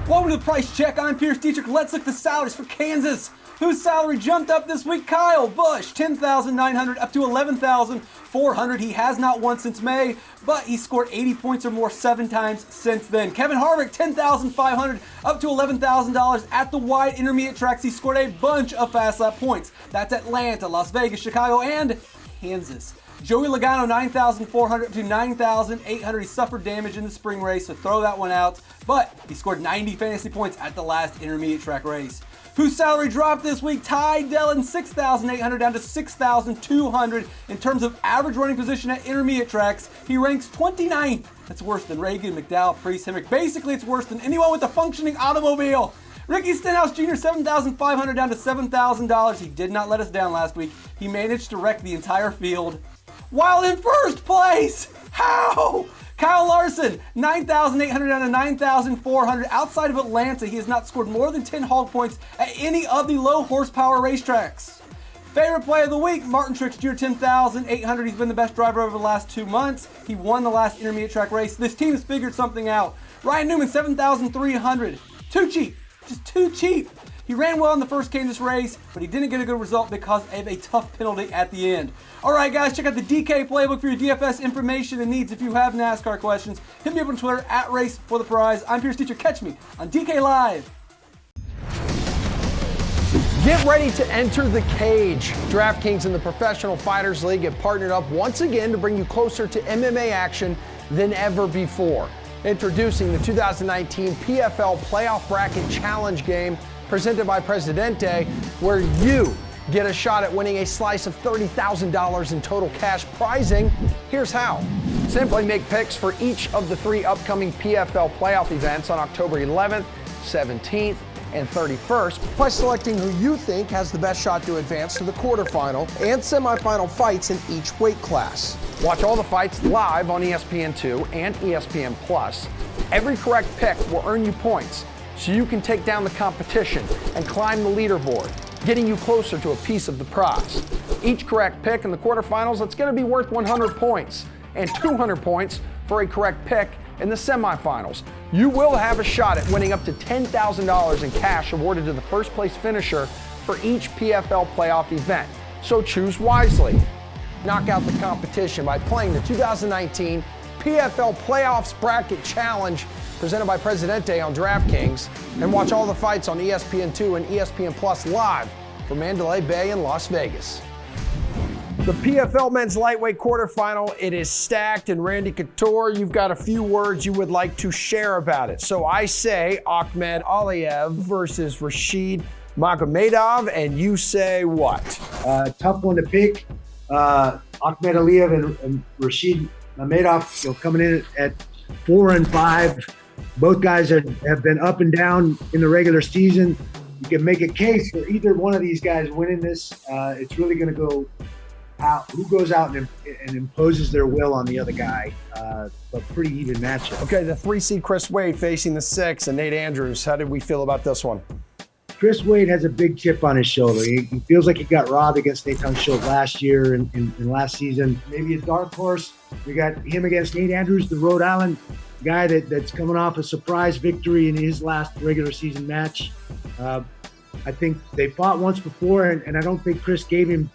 Welcome to the Price Check. I'm Pierce Dietrich. Let's look at the salaries for Kansas. Whose salary jumped up this week? Kyle Busch, $10,900 up to $11,400. He has not won since May, but he scored 80 points or more 7 times since then. Kevin Harvick, $10,500 up to $11,000 at the wide intermediate tracks. He scored a bunch of fast lap points. That's Atlanta, Las Vegas, Chicago, and Kansas. Joey Logano, $9,400 up to $9,800. He suffered damage in the spring race, so throw that one out. But he scored 90 fantasy points at the last intermediate track race. Whose salary dropped this week? Ty Dillon, $6,800 down to $6,200. In terms of average running position at intermediate tracks, he ranks 29th. That's worse than Reagan, McDowell, Priest, Hemrick. Basically, it's worse than anyone with a functioning automobile. Ricky Stenhouse Jr., $7,500 down to $7,000. He did not let us down last week. He managed to wreck the entire field while in first place. How? Kyle Larson, $9,800 down to $9,400. Outside of Atlanta, he has not scored more than 10 hog points at any of the low horsepower racetracks. Favorite play of the week, Martin Truex Jr., $10,800. He's been the best driver over the last 2 months. He won the last intermediate track race. This team has figured something out. Ryan Newman, $7,300. Too cheap, just too cheap. He ran well in the first Kansas race, but he didn't get a good result because of a tough penalty at the end. All right, guys, check out the DK Playbook for your DFS information and needs. If you have NASCAR questions, hit me up on Twitter at Race for the Prize. I'm Pierce Teacher. Catch me on DK Live. Get ready to enter the cage. DraftKings and the Professional Fighters League have partnered up once again to bring you closer to MMA action than ever before. Introducing the 2019 PFL Playoff Bracket Challenge game presented by Presidente, where you get a shot at winning a slice of $30,000 in total cash prizing. Here's how. Simply make picks for each of the 3 upcoming PFL playoff events on October 11th, 17th, and 31st by selecting who you think has the best shot to advance to the quarterfinal and semifinal fights in each weight class. Watch all the fights live on ESPN2 and ESPN Plus. Every correct pick will earn you points, so you can take down the competition and climb the leaderboard, getting you closer to a piece of the prize. Each correct pick in the quarterfinals, it's going to be worth 100 points, and 200 points for a correct pick in the semifinals. You will have a shot at winning up to $10,000 in cash awarded to the first place finisher for each PFL playoff event, so choose wisely. Knock out the competition by playing the 2019 PFL Playoffs Bracket Challenge presented by Presidente on DraftKings, and watch all the fights on ESPN2 and ESPN Plus live from Mandalay Bay and Las Vegas. The PFL Men's Lightweight Quarterfinal, it is stacked, and Randy Couture, you've got a few words you would like to share about it. So I say Ahmed Aliyev versus Rashid Magomedov, and you say what? Tough one to pick. Ahmed Aliyev and Rashid Magomedov, coming in at 4-5. Both guys have been up and down in the regular season. You can make a case for either one of these guys winning this. It's really going to go out. Who goes out and imposes their will on the other guy. But pretty even matchup. Okay, the 3 seed Chris Wade facing the 6 and Nate Andrews. How did we feel about this one? Chris Wade has a big chip on his shoulder. He feels like he got robbed against Nathan Schultz last year and last season. Maybe a dark horse. We got him against Nate Andrews, the Rhode Island guy that's coming off a surprise victory in his last regular season match. I think they fought once before, and I don't think Chris gave him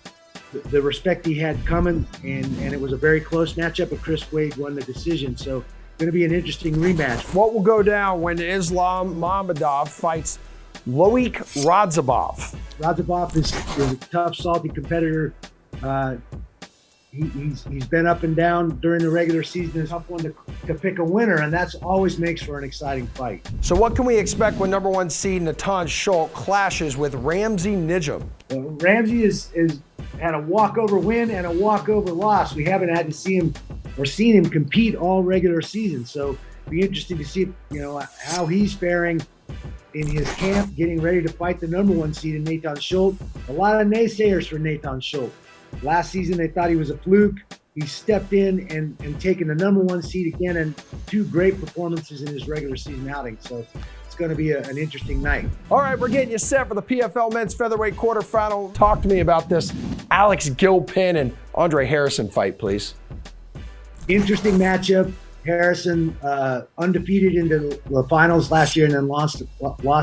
the respect he had coming, and it was a very close matchup, but Chris Wade won the decision. So going to be an interesting rematch. What will go down when Islam Mammadov fights Loic Radzhabov? Radzhabov is a tough, salty competitor. He's been up and down during the regular season. It's a tough one to pick a winner, and that's always makes for an exciting fight. So what can we expect when number 1 seed Nathan Schultz clashes with Ramsey Nijem? Ramsey is had a walkover win and a walkover loss. We haven't had to see him or seen him compete all regular season. So it'll be interesting to see, how he's faring in his camp, getting ready to fight the number 1 seed in Nathan Schultz. A lot of naysayers for Nathan Schultz. Last season, they thought he was a fluke. He stepped in and taken the number 1 seed again, and 2 great performances in his regular season outing. So it's going to be an interesting night. All right, we're getting you set for the PFL men's featherweight quarterfinal. Talk to me about this Alex Gilpin and Andre Harrison fight, please. Interesting matchup. Harrison undefeated into the finals last year and then lost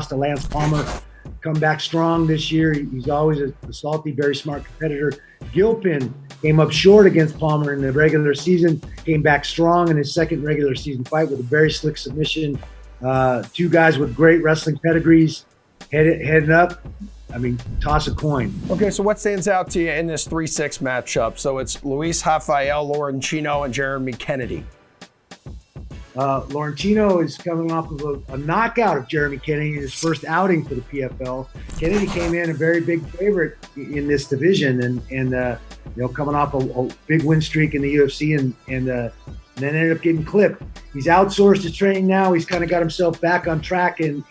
to Lance Palmer. Come back strong this year. He's always a salty, very smart competitor. Gilpin came up short against Palmer in the regular season, came back strong in his second regular season fight with a very slick submission. 2 guys with great wrestling pedigrees heading up. I mean, toss a coin. Okay, so what stands out to you in this 3-6 matchup? So it's Luis Rafael Lorenzino and Jeremy Kennedy. Lorenzino is coming off of a knockout of Jeremy Kennedy in his first outing for the PFL. Kennedy came in a very big favorite in this division, and coming off a big win streak in the UFC, and then ended up getting clipped. He's outsourced his training now. He's kind of got himself back on track, and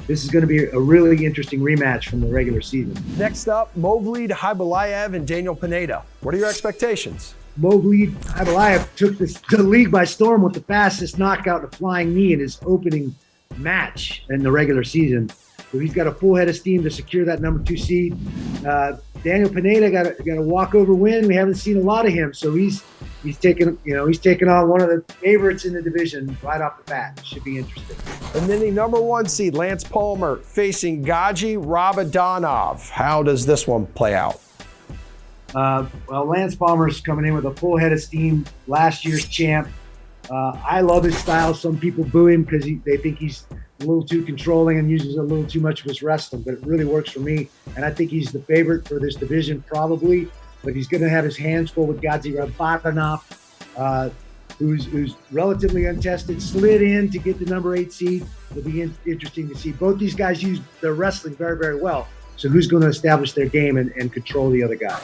this is going to be a really interesting rematch from the regular season. Next up, Movlid Khaybulaev and Daniel Pineda. What are your expectations? Movlid Khaybulaev took the league by storm with the fastest knockout and a flying knee in his opening match in the regular season. So he's got a full head of steam to secure that number 2 seed. Daniel Pineda got a walkover win. We haven't seen a lot of him, so he's taking on one of the favorites in the division right off the bat. Should be interesting. And then the number 1 seed Lance Palmer facing Gaji Rabadanov. How does this one play out? Well, Lance Palmer's coming in with a full head of steam, last year's champ. I love his style. Some people boo him because they think he's a little too controlling and uses a little too much of his wrestling, but it really works for me. And I think he's the favorite for this division probably, but he's going to have his hands full with Gaji Rabadanov, who's relatively untested, slid in to get the number 8 seed. It'll be interesting to see. Both these guys use their wrestling very, very well. So who's going to establish their game and control the other guy?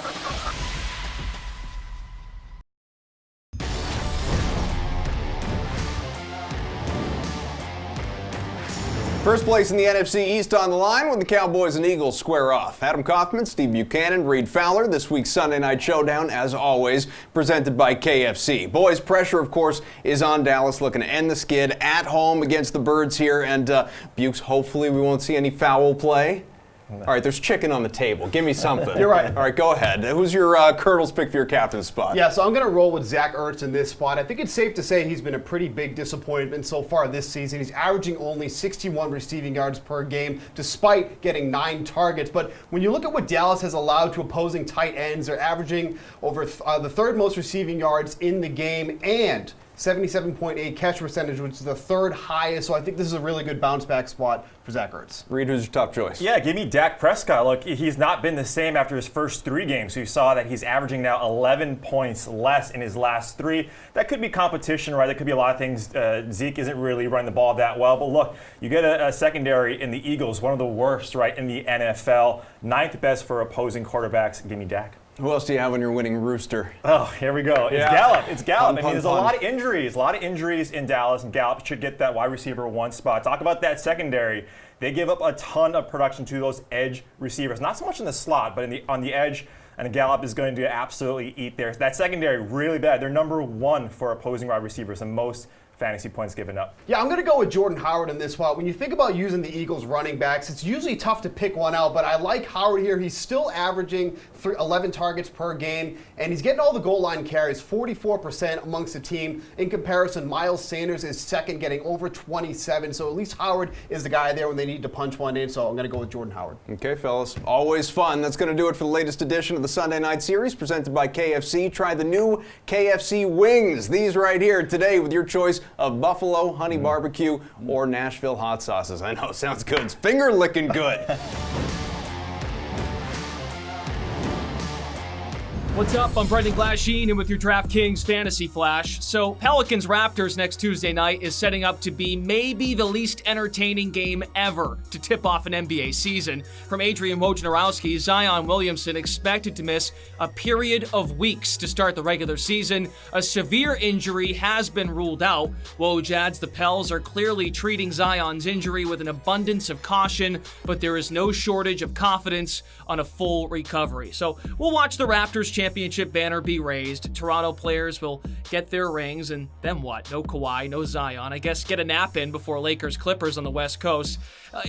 First place in the NFC East on the line when the Cowboys and Eagles square off. Adam Kaufman, Steve Buchanan, Reed Fowler. This week's Sunday Night Showdown, as always, presented by KFC. Boys, pressure, of course, is on Dallas, looking to end the skid at home against the Birds here. And Bukes, hopefully we won't see any foul play. All right, there's chicken on the table. Give me something. You're right. All right, go ahead. Who's your Curdles pick for your captain's spot? Yeah, so I'm going to roll with Zach Ertz in this spot. I think it's safe to say he's been a pretty big disappointment so far this season. He's averaging only 61 receiving yards per game, despite getting 9 targets. But when you look at what Dallas has allowed to opposing tight ends, they're averaging over the 3rd most receiving yards in the game and 77.8 catch percentage, which is the 3rd highest. So I think this is a really good bounce back spot for Zach Ertz. Reed, who's your top choice? Yeah, give me Dak Prescott. Look, he's not been the same after his first 3 games. So you saw that he's averaging now 11 points less in his last 3. That could be competition, right? That could be a lot of things. Zeke isn't really running the ball that well. But look, you get a secondary in the Eagles, one of the worst, right, in the NFL. 9th best for opposing quarterbacks. Give me Dak. Who else do you have on your winning rooster? Oh, here we go. It's Gallup. It's Gallup. Pun, I mean, there's a lot of injuries in Dallas, and Gallup should get that wide receiver 1 spot. Talk about that secondary. They give up a ton of production to those edge receivers, not so much in the slot, but on the edge. And Gallup is going to absolutely eat there. That secondary really bad. They're number 1 for opposing wide receivers, the most fantasy points given up. Yeah, I'm going to go with Jordan Howard in this spot. When you think about using the Eagles running backs, it's usually tough to pick one out, but I like Howard here. He's still averaging 11 targets per game, and he's getting all the goal line carries, 44% amongst the team. In comparison, Miles Sanders is second, getting over 27, so at least Howard is the guy there when they need to punch one in, so I'm going to go with Jordan Howard. Okay, fellas, always fun. That's going to do it for the latest edition of the Sunday Night Series presented by KFC. Try the new KFC wings. These right here today with your choice of buffalo, honey barbecue, or Nashville hot sauces. I know, sounds good. It's finger licking good. What's up? I'm Brendan Glasheen, and with your DraftKings Fantasy Flash. So, Pelicans-Raptors next Tuesday night is setting up to be maybe the least entertaining game ever to tip off an NBA season. From Adrian Wojnarowski, Zion Williamson expected to miss a period of weeks to start the regular season. A severe injury has been ruled out. Woj adds the Pels are clearly treating Zion's injury with an abundance of caution, but there is no shortage of confidence on a full recovery. So, we'll watch the Raptors championship banner be raised. Toronto players will get their rings, and then what? No Kawhi, no Zion. I guess get a nap in before Lakers Clippers on the West Coast.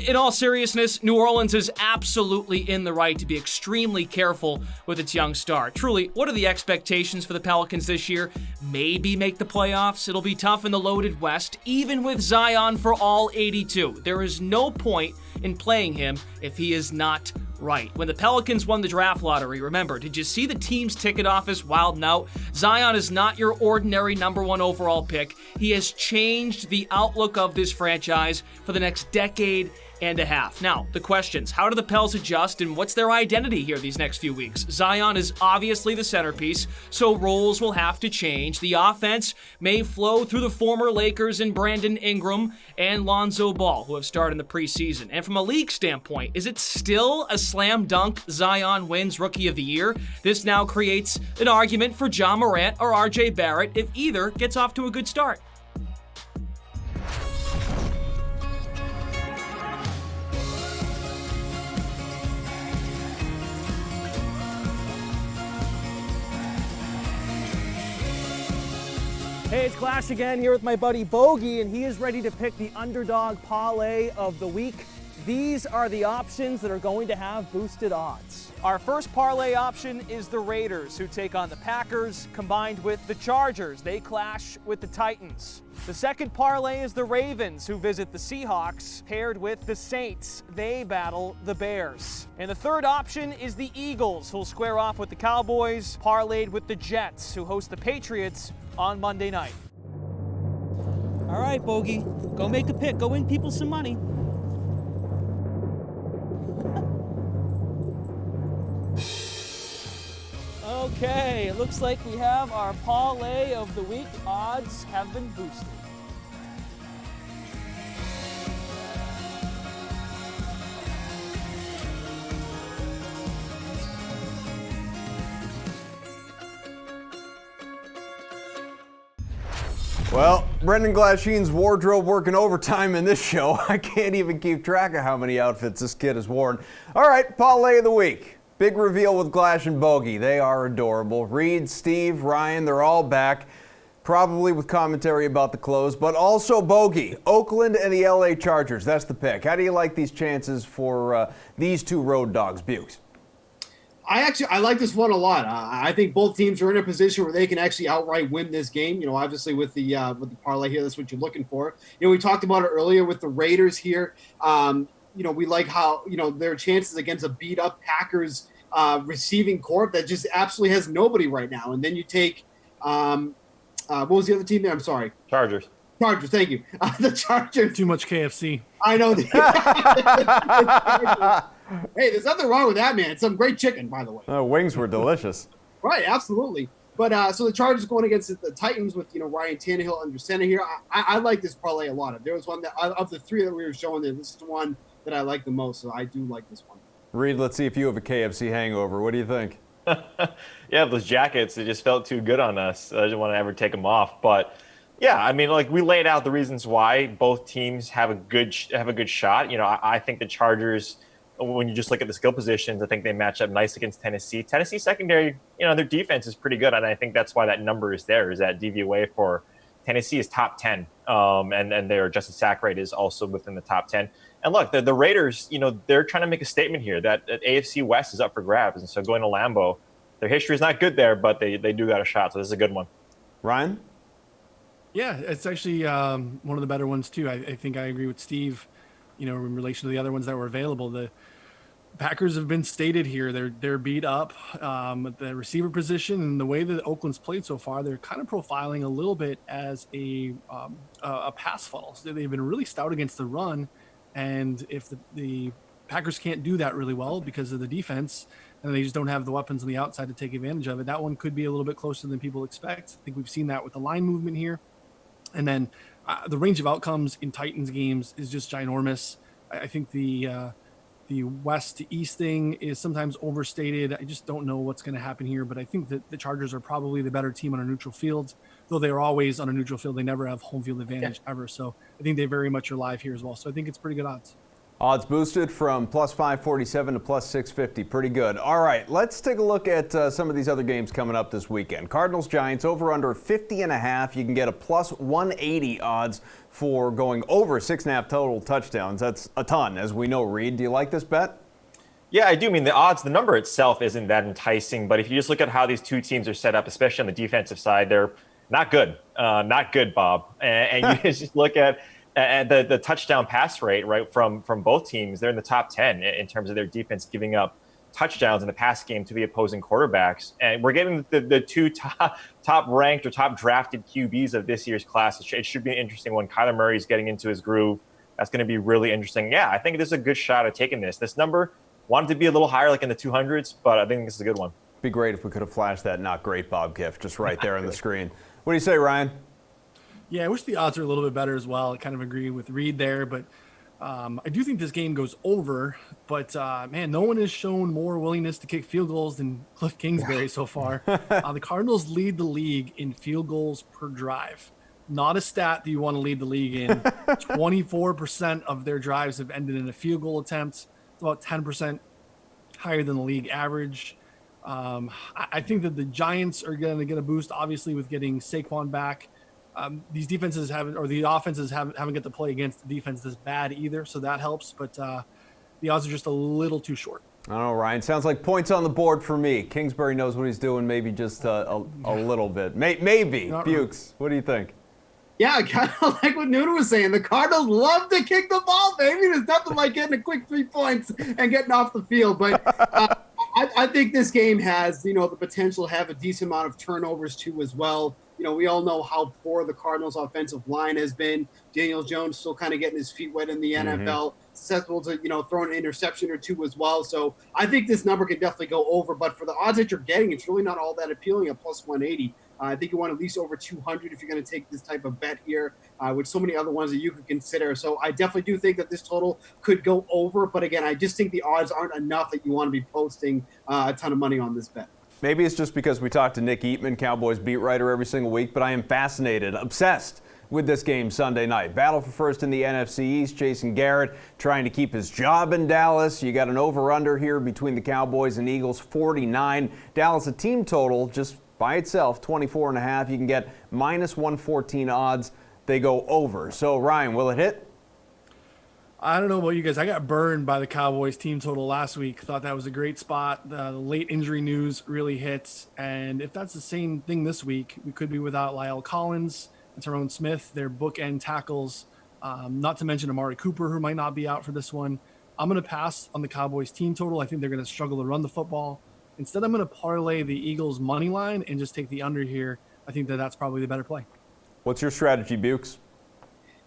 In all seriousness, New Orleans is absolutely in the right to be extremely careful with its young star. Truly, what are the expectations for the Pelicans this year? Maybe make the playoffs. It'll be tough in the loaded West, even with Zion for all 82. There is no point in playing him if he is not right. When the Pelicans won the draft lottery, remember, did you see the team's ticket office wilding out? Zion is not your ordinary number one overall pick. He has changed the outlook of this franchise for the next decade and a half. Now, the questions. How do the Pels adjust, and what's their identity here these next few weeks? Zion is obviously the centerpiece, so roles will have to change. The offense may flow through the former Lakers and Brandon Ingram and Lonzo Ball, who have started in the preseason. And from a league standpoint, is it still a slam dunk Zion wins Rookie of the Year? This now creates an argument for Ja Morant or RJ Barrett if either gets off to a good start. Hey, it's Clash again here with my buddy Bogey, and he is ready to pick the underdog parlay of the week. These are the options that are going to have boosted odds. Our first parlay option is the Raiders, who take on the Packers, combined with the Chargers. They clash with the Titans. The second parlay is the Ravens, who visit the Seahawks, paired with the Saints. They battle the Bears. And the third option is the Eagles, who'll square off with the Cowboys, parlayed with the Jets, who host the Patriots on Monday night. All right, Bogey, go make a pick. Go win people some money. Okay, it looks like we have our parlay of the week. Odds have been boosted. Well, Brendan Glasheen's wardrobe working overtime in this show. I can't even keep track of how many outfits this kid has worn. All right, parlay of the week. Big reveal with Glash and Bogey. They are adorable. Reed, Steve, Ryan, they're all back. Probably with commentary about the close, but also Bogey. Oakland and the LA Chargers. That's the pick. How do you like these chances for these two road dogs, Bukes? I like this one a lot. I think both teams are in a position where they can actually outright win this game. You know, obviously with the parlay here, that's what you're looking for. You know, we talked about it earlier with the Raiders here. You know, we like how, you know, their chances against a beat up Packers receiving corp that just absolutely has nobody right now. And then you take, what was the other team there? I'm sorry. Chargers. Chargers, thank you. The Chargers. Too much KFC. I know. Hey, there's nothing wrong with that, man. It's some great chicken, by the way. Wings were delicious. Right, absolutely. But so the Chargers going against the Titans with, you know, Ryan Tannehill under center here. I like this parlay a lot. If there was one that of the three that we were showing there, this is the one that I like the most. So I do like this one. Reed, let's see if you have a KFC hangover. What do you think? Yeah, those jackets, they just felt too good on us. I didn't want to ever take them off. But yeah, I mean, like we laid out the reasons why both teams have a good shot. You know, I think the Chargers, when you just look at the skill positions, I think they match up nice against Tennessee. Tennessee secondary, you know, their defense is pretty good, and I think that's why that number is there, is that DVOA for Tennessee is top 10, and their adjusted sack rate is also within the top 10. And look, the Raiders, they're trying to make a statement here that AFC West is up for grabs. And so going to Lambeau, their history is not good there, but they do got a shot. So this is a good one. Ryan? Yeah, it's actually one of the better ones too. I think I agree with Steve, in relation to the other ones that were available. The Packers have been stated here. They're beat up at the receiver position, and the way that Oakland's played so far, they're kind of profiling a little bit as a pass funnel. So they've been really stout against the run, and if the Packers can't do that really well because of the defense, and they just don't have the weapons on the outside to take advantage of it, that one could be a little bit closer than people expect. I think we've seen that with the line movement here. And then the range of outcomes in Titans games is just ginormous. I think the west to east thing is sometimes overstated. I just don't know what's going to happen here, but I think that the Chargers are probably the better team on a neutral field. Though they are always on a neutral field, they never have home field advantage ever. So I think they very much are live here as well. So I think it's pretty good odds. Odds boosted from plus 547 to plus 650. Pretty good. All right, let's take a look at some of these other games coming up this weekend. Cardinals Giants over under 50.5. You can get a plus 180 odds for going over 6.5 total touchdowns. That's a ton, as we know. Reed, do you like this bet? Yeah, I do. I mean, the number itself isn't that enticing, but if you just look at how these two teams are set up, especially on the defensive side, they're not good. Not good, Bob. And you just look at the touchdown pass rate, right, from both teams. They're in the top 10 in terms of their defense giving up touchdowns in the pass game to the opposing quarterbacks. And we're getting the two top ranked or top drafted QBs of this year's class. It should be an interesting one. Kyler Murray's getting into his groove. That's going to be really interesting. Yeah, I think this is a good shot at taking this. This number wanted to be a little higher, like in the 200s, but I think this is a good one. Be great if we could have flashed that not great Bob gift just right there on the screen. What do you say, Ryan? Yeah, I wish the odds are a little bit better as well. I kind of agree with Reed there, but I do think this game goes over. But, man, no one has shown more willingness to kick field goals than Cliff Kingsbury so far. The Cardinals lead the league in field goals per drive. Not a stat that you want to lead the league in. 24% of their drives have ended in a field goal attempt. It's about 10% higher than the league average. I think that the Giants are going to get a boost, obviously, with getting Saquon back. These defenses haven't, or the offenses haven't got to play against the defense this bad either, so that helps. But the odds are just a little too short. I don't know, Ryan. Sounds like points on the board for me. Kingsbury knows what he's doing, maybe just a little bit. Maybe. Bukes, what do you think? Yeah, kind of like what Nuno was saying. The Cardinals love to kick the ball, baby. There's nothing like getting a quick 3 points and getting off the field. But I think this game has, the potential to have a decent amount of turnovers too as well. We all know how poor the Cardinals' offensive line has been. Daniel Jones still kind of getting his feet wet in the NFL, susceptible to, throwing an interception or two as well. So I think this number can definitely go over. But for the odds that you're getting, it's really not all that appealing at plus 180. I think you want at least over 200 if you're going to take this type of bet here, with so many other ones that you could consider. So I definitely do think that this total could go over. But again, I just think the odds aren't enough that you want to be posting a ton of money on this bet. Maybe it's just because we talk to Nick Eatman, Cowboys beat writer, every single week, but I am fascinated, obsessed with this game Sunday night. Battle for first in the NFC East. Jason Garrett trying to keep his job in Dallas. You got an over-under here between the Cowboys and Eagles, 49. Dallas, a team total just by itself, 24.5. You can get minus 114 odds. They go over. So, Ryan, will it hit? I don't know about you guys. I got burned by the Cowboys team total last week. Thought that was a great spot. The late injury news really hits. And if that's the same thing this week, we could be without Lyle Collins and Tyrone Smith, their bookend tackles, not to mention Amari Cooper, who might not be out for this one. I'm going to pass on the Cowboys team total. I think they're going to struggle to run the football. Instead, I'm going to parlay the Eagles money line and just take the under here. I think that's probably the better play. What's your strategy, Bukes?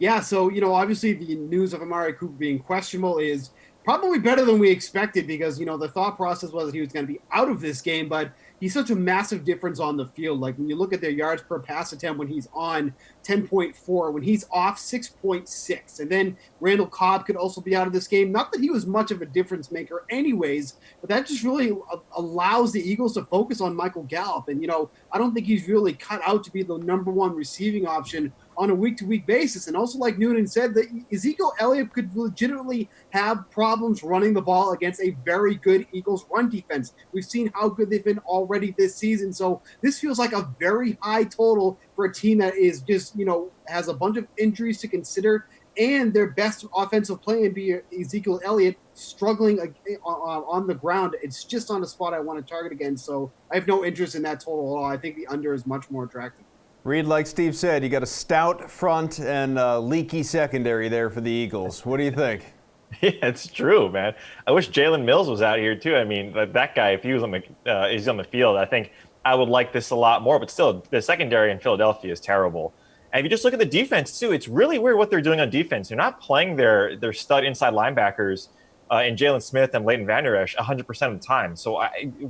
Yeah, so, obviously the news of Amari Cooper being questionable is probably better than we expected because, the thought process was that he was going to be out of this game, but he's such a massive difference on the field. Like when you look at their yards per pass attempt when he's on, 10.4, when he's off, 6.6. And then Randall Cobb could also be out of this game. Not that he was much of a difference maker anyways, but that just really allows the Eagles to focus on Michael Gallup. And, I don't think he's really cut out to be the number one receiving option on a week-to-week basis. And also, like Noonan said, that Ezekiel Elliott could legitimately have problems running the ball against a very good Eagles run defense. We've seen how good they've been already already this season. So this feels like a very high total for a team that is just, has a bunch of injuries to consider, and their best offensive play and be Ezekiel Elliott struggling on the ground. It's just on a spot I want to target again. So I have no interest in that total at all. I think the under is much more attractive. Reed, like Steve said, you got a stout front and leaky secondary there for the Eagles. What do you think? Yeah, it's true, man. I wish Jalen Mills was out here too. I mean, that guy, if he was on the field, I think I would like this a lot more. But still, the secondary in Philadelphia is terrible. And if you just look at the defense too, it's really weird what they're doing on defense. They're not playing their stud inside linebackers in Jalen Smith and Leighton Vander Esch 100% of the time. So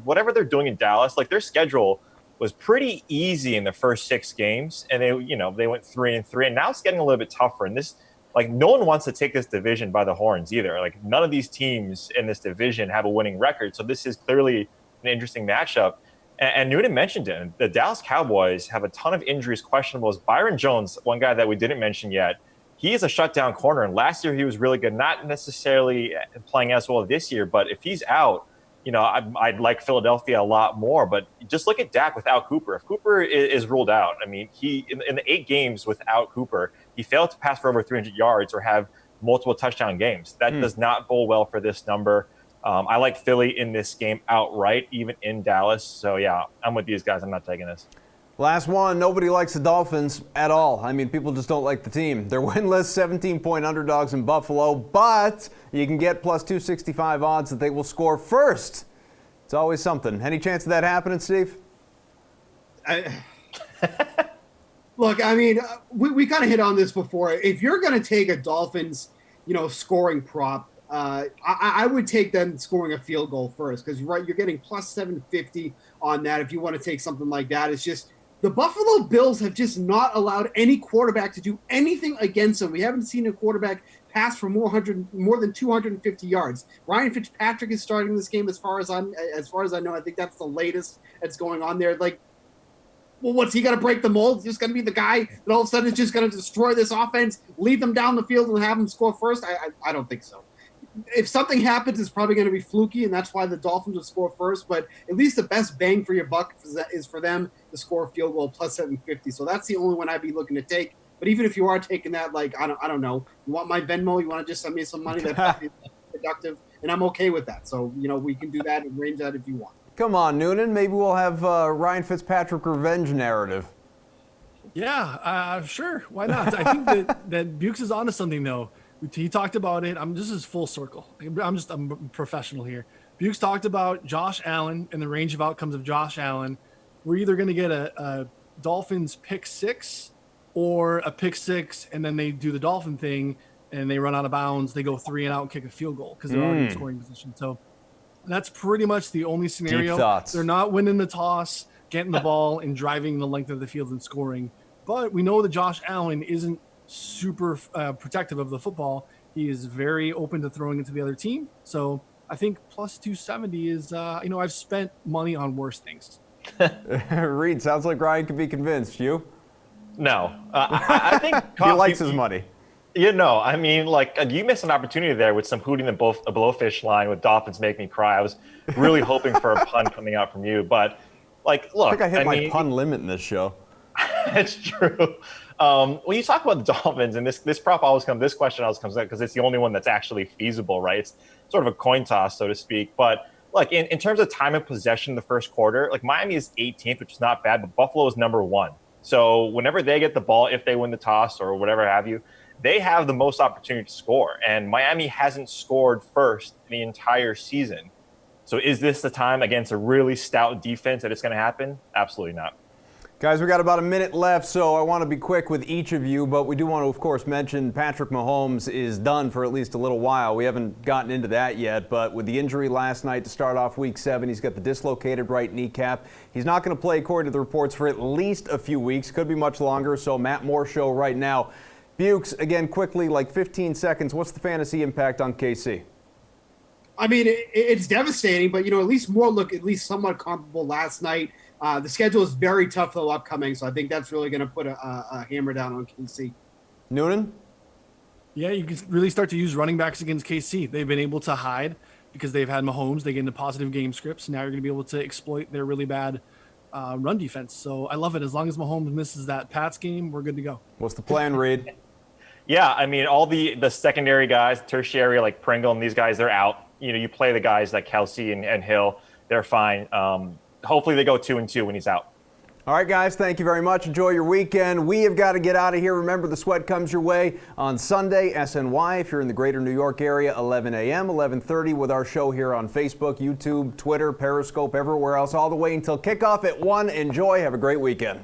whatever they're doing in Dallas, like their schedule was pretty easy in the first 6 games, and they went 3-3, and now it's getting a little bit tougher. And this, like, no one wants to take this division by the horns either. Like, none of these teams in this division have a winning record, so this is clearly an interesting matchup. And Noonan mentioned it. The Dallas Cowboys have a ton of injuries, questionables. Byron Jones, one guy that we didn't mention yet, he is a shutdown corner, and last year he was really good. Not necessarily playing as well this year, but if he's out, I'd like Philadelphia a lot more. But just look at Dak without Cooper. If Cooper is ruled out, I mean, he in the 8 games without Cooper, he failed to pass for over 300 yards or have multiple touchdown games. That does not bode well for this number. I like Philly in this game outright, even in Dallas. So, yeah, I'm with these guys. I'm not taking this. Last one, nobody likes the Dolphins at all. I mean, people just don't like the team. They're winless, 17-point underdogs in Buffalo, but you can get plus 265 odds that they will score first. It's always something. Any chance of that happening, Steve? Look, I mean, we kind of hit on this before. If you're going to take a Dolphins, scoring prop, I would take them scoring a field goal first, because you're getting plus 750 on that if you want to take something like that. It's just the Buffalo Bills have just not allowed any quarterback to do anything against them. We haven't seen a quarterback pass for more than 250 yards. Ryan Fitzpatrick is starting this game as far as I know. I think that's the latest that's going on there. Like, well, what's he going to break the mold? He's just going to be the guy that all of a sudden is just going to destroy this offense, lead them down the field, and have them score first? I don't think so. If something happens, it's probably going to be fluky, and that's why the Dolphins will score first. But at least the best bang for your buck is for them to score a field goal plus 750. So that's the only one I'd be looking to take. But even if you are taking that, like, I don't know, you want my Venmo? You want to just send me some money that's productive? And I'm okay with that. So, we can do that and range that if you want. Come on, Noonan. Maybe we'll have Ryan Fitzpatrick revenge narrative. Yeah, sure. Why not? I think that Bukes is onto something, though. He talked about it. This is full circle. I'm a professional here. Bukes talked about Josh Allen and the range of outcomes of Josh Allen. We're either going to get a Dolphins pick 6 or a pick 6, and then they do the Dolphin thing and they run out of bounds. They go 3 and out and kick a field goal because they're already in scoring position. So that's pretty much the only scenario. Deep thoughts. They're not winning the toss, getting the ball, and driving the length of the field and scoring. But we know that Josh Allen isn't super protective of the football. He is very open to throwing it to the other team. So I think plus 270 is, I've spent money on worse things. Reed, sounds like Ryan could be convinced. You? No. I think he likes his money. I mean, like, you missed an opportunity there with some hooting a blowfish line with Dolphins Make Me Cry. I was really hoping for a pun coming out from you. But, like, look. I think I hit my pun limit in this show. It's true. When you talk about the Dolphins, and this question always comes up because it's the only one that's actually feasible, right? It's sort of a coin toss, so to speak. But like in terms of time of possession in the first quarter, like Miami is 18th, which is not bad, but Buffalo is number 1. So whenever they get the ball, if they win the toss or whatever have you, they have the most opportunity to score. And Miami hasn't scored first the entire season. So is this the time against a really stout defense that it's going to happen? Absolutely not. Guys, we got about a minute left, so I want to be quick with each of you, but we do want to, of course, mention Patrick Mahomes is done for at least a little while. We haven't gotten into that yet, but with the injury last night to start off Week 7, he's got the dislocated right kneecap. He's not going to play, according to the reports, for at least a few weeks. Could be much longer, so Matt Moore show right now. Bukes, again, quickly, like 15 seconds, what's the fantasy impact on KC? I mean, it's devastating, but, at least Moore looked at least somewhat comparable last night. The schedule is very tough, though, upcoming, so I think that's really going to put a hammer down on KC. Noonan? Yeah, you can really start to use running backs against KC. They've been able to hide because they've had Mahomes. They get into positive game scripts. Now you're going to be able to exploit their really bad run defense. So I love it. As long as Mahomes misses that Pats game, we're good to go. What's the plan, Reed? Yeah, I mean, all the secondary guys, tertiary like Pringle and these guys, they're out. You play the guys like Kelsey and Hill, they're fine. Hopefully they go 2-2 when he's out. All right, guys, thank you very much. Enjoy your weekend. We have got to get out of here. Remember, the Sweat comes your way on Sunday, SNY, if you're in the greater New York area, 11 a.m., 11:30 with our show here on Facebook, YouTube, Twitter, Periscope, everywhere else, all the way until kickoff at 1. Enjoy. Have a great weekend.